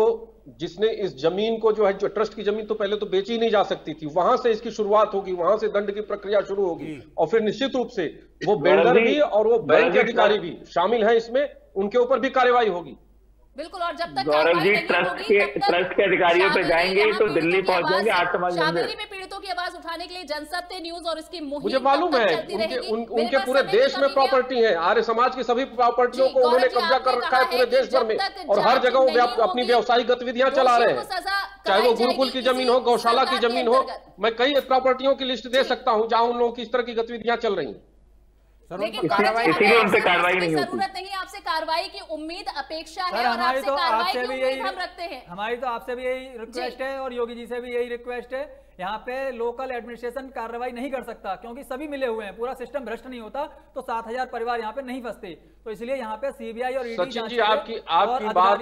जिसने इस जमीन को जो है, जो ट्रस्ट की जमीन तो पहले तो बेची नहीं जा सकती थी, वहां से इसकी शुरुआत होगी, वहां से दंड की प्रक्रिया शुरू होगी, और फिर निश्चित रूप से वो बिल्डर भी और वो बैंक के अधिकारी भी शामिल हैं इसमें, उनके ऊपर भी कार्रवाई होगी। बिल्कुल। और जब तक गौरव जी ट्रस्ट के अधिकारियों पे जाएंगे तो दिल्ली पहुंच जाएंगे 8 शाबेरी में पीड़ितों की आवाज उठाने के लिए जनसत्य न्यूज और इसकी मुहिम मुझे मालूम है उनके पूरे देश में प्रॉपर्टी है, आर्य समाज की सभी प्रॉपर्टियों को उन्होंने कब्जा कर रखा है पूरे देश भर में, और हर जगह वो अपनी व्यावसायिक गतिविधियां चला रहे हैं, चाहे वो गुरुकुल की जमीन हो, गौशाला की जमीन हो। मैं कई प्रॉपर्टियों की लिस्ट दे सकता हूं जहां उन लोगों की इस तरह की गतिविधियां चल रही हैं। लेकिन कार्रवाई नहीं होती, जरूरत नहीं है, आपसे कार्रवाई की उम्मीद अपेक्षा है और आपसे कार्रवाई की उम्मीद हम रखते हैं। हमारी तो आपसे भी यही रिक्वेस्ट है और योगी जी से भी यही रिक्वेस्ट है, यहाँ पे लोकल एडमिनिस्ट्रेशन कार्रवाई नहीं कर सकता क्योंकि सभी मिले हुए हैं, पूरा सिस्टम भ्रष्ट नहीं होता तो 7000 परिवार यहाँ पे नहीं फंसते, तो इसलिए यहाँ पे CBI और ED सचिन जी आपकी बात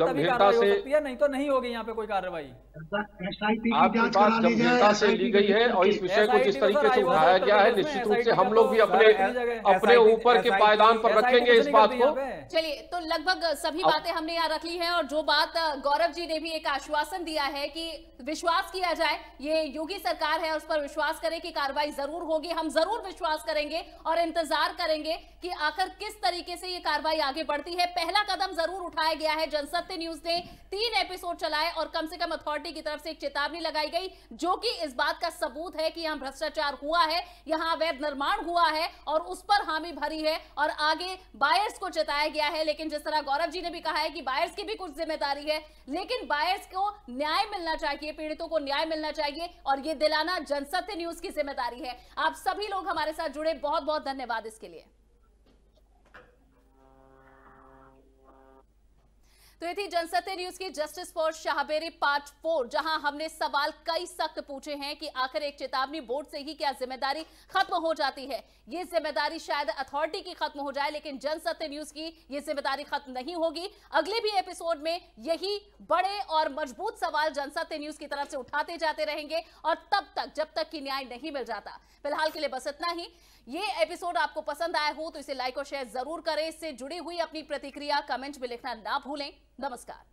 गंभीरता से, नहीं तो नहीं होगी यहाँ पे कोई कार्रवाई। आपकी बात गंभीरता से ली गई है और इस विषय को जिस तरीके से उठाया गया है, निश्चित रूप से हम लोग भी अपने ऊपर के पायदान पर रखेंगे इस बात को। चलिए, तो लगभग सभी बातें हमने यहाँ रख ली है, और जो बात गौरव जी ने भी एक आश्वासन दिया है कि विश्वास किया जाए, ये योगी सरकार है उस पर विश्वास करें कि कार्रवाई जरूर होगी। हम जरूर विश्वास करेंगे और इंतजार करेंगे कि आखिर किस तरीके से ये कार्रवाई आगे बढ़ती है। पहला कदम जरूर उठाया गया है, जनसत्य न्यूज ने 3 एपिसोड चलाए और कम से कम अथॉरिटी की तरफ से एक चेतावनी लगाई गई, जो कि इस बात का सबूत है कि यहाँ भ्रष्टाचार हुआ है, यहाँ अवैध निर्माण हुआ है और उस पर हामी भरी है, और आगे बायर्स को चेताया गया है। लेकिन जिस तरह गौरव जी ने भी कहा है कि बायर्स की भी कुछ जिम्मेदारी है, लेकिन बायर्स को न्याय मिलना चाहिए, पीड़ितों को न्याय मिलना चाहिए, और ये दिलाना जनसत्य न्यूज की जिम्मेदारी है। आप सभी लोग हमारे साथ जुड़े, बहुत बहुत धन्यवाद इसके लिए। तो ये थी जनसत्य न्यूज की जस्टिस फॉर शाहबेरी पार्ट 4, जहां हमने सवाल कई सख्त पूछे हैं कि आखिर एक चेतावनी बोर्ड से ही क्या जिम्मेदारी खत्म हो जाती है। ये जिम्मेदारी शायद अथॉरिटी की खत्म हो जाए, लेकिन जनसत्य न्यूज की ये जिम्मेदारी खत्म नहीं होगी। अगले भी एपिसोड में यही बड़े और मजबूत सवाल जनसत्य न्यूज की तरफ से उठाते जाते रहेंगे, और तब तक जब तक कि न्याय नहीं मिल जाता। फिलहाल के लिए बस इतना ही। ये एपिसोड आपको पसंद आया हो तो इसे लाइक और शेयर जरूर करें। इससे जुड़ी हुई अपनी प्रतिक्रिया कमेंट में लिखना ना भूलें। नमस्कार।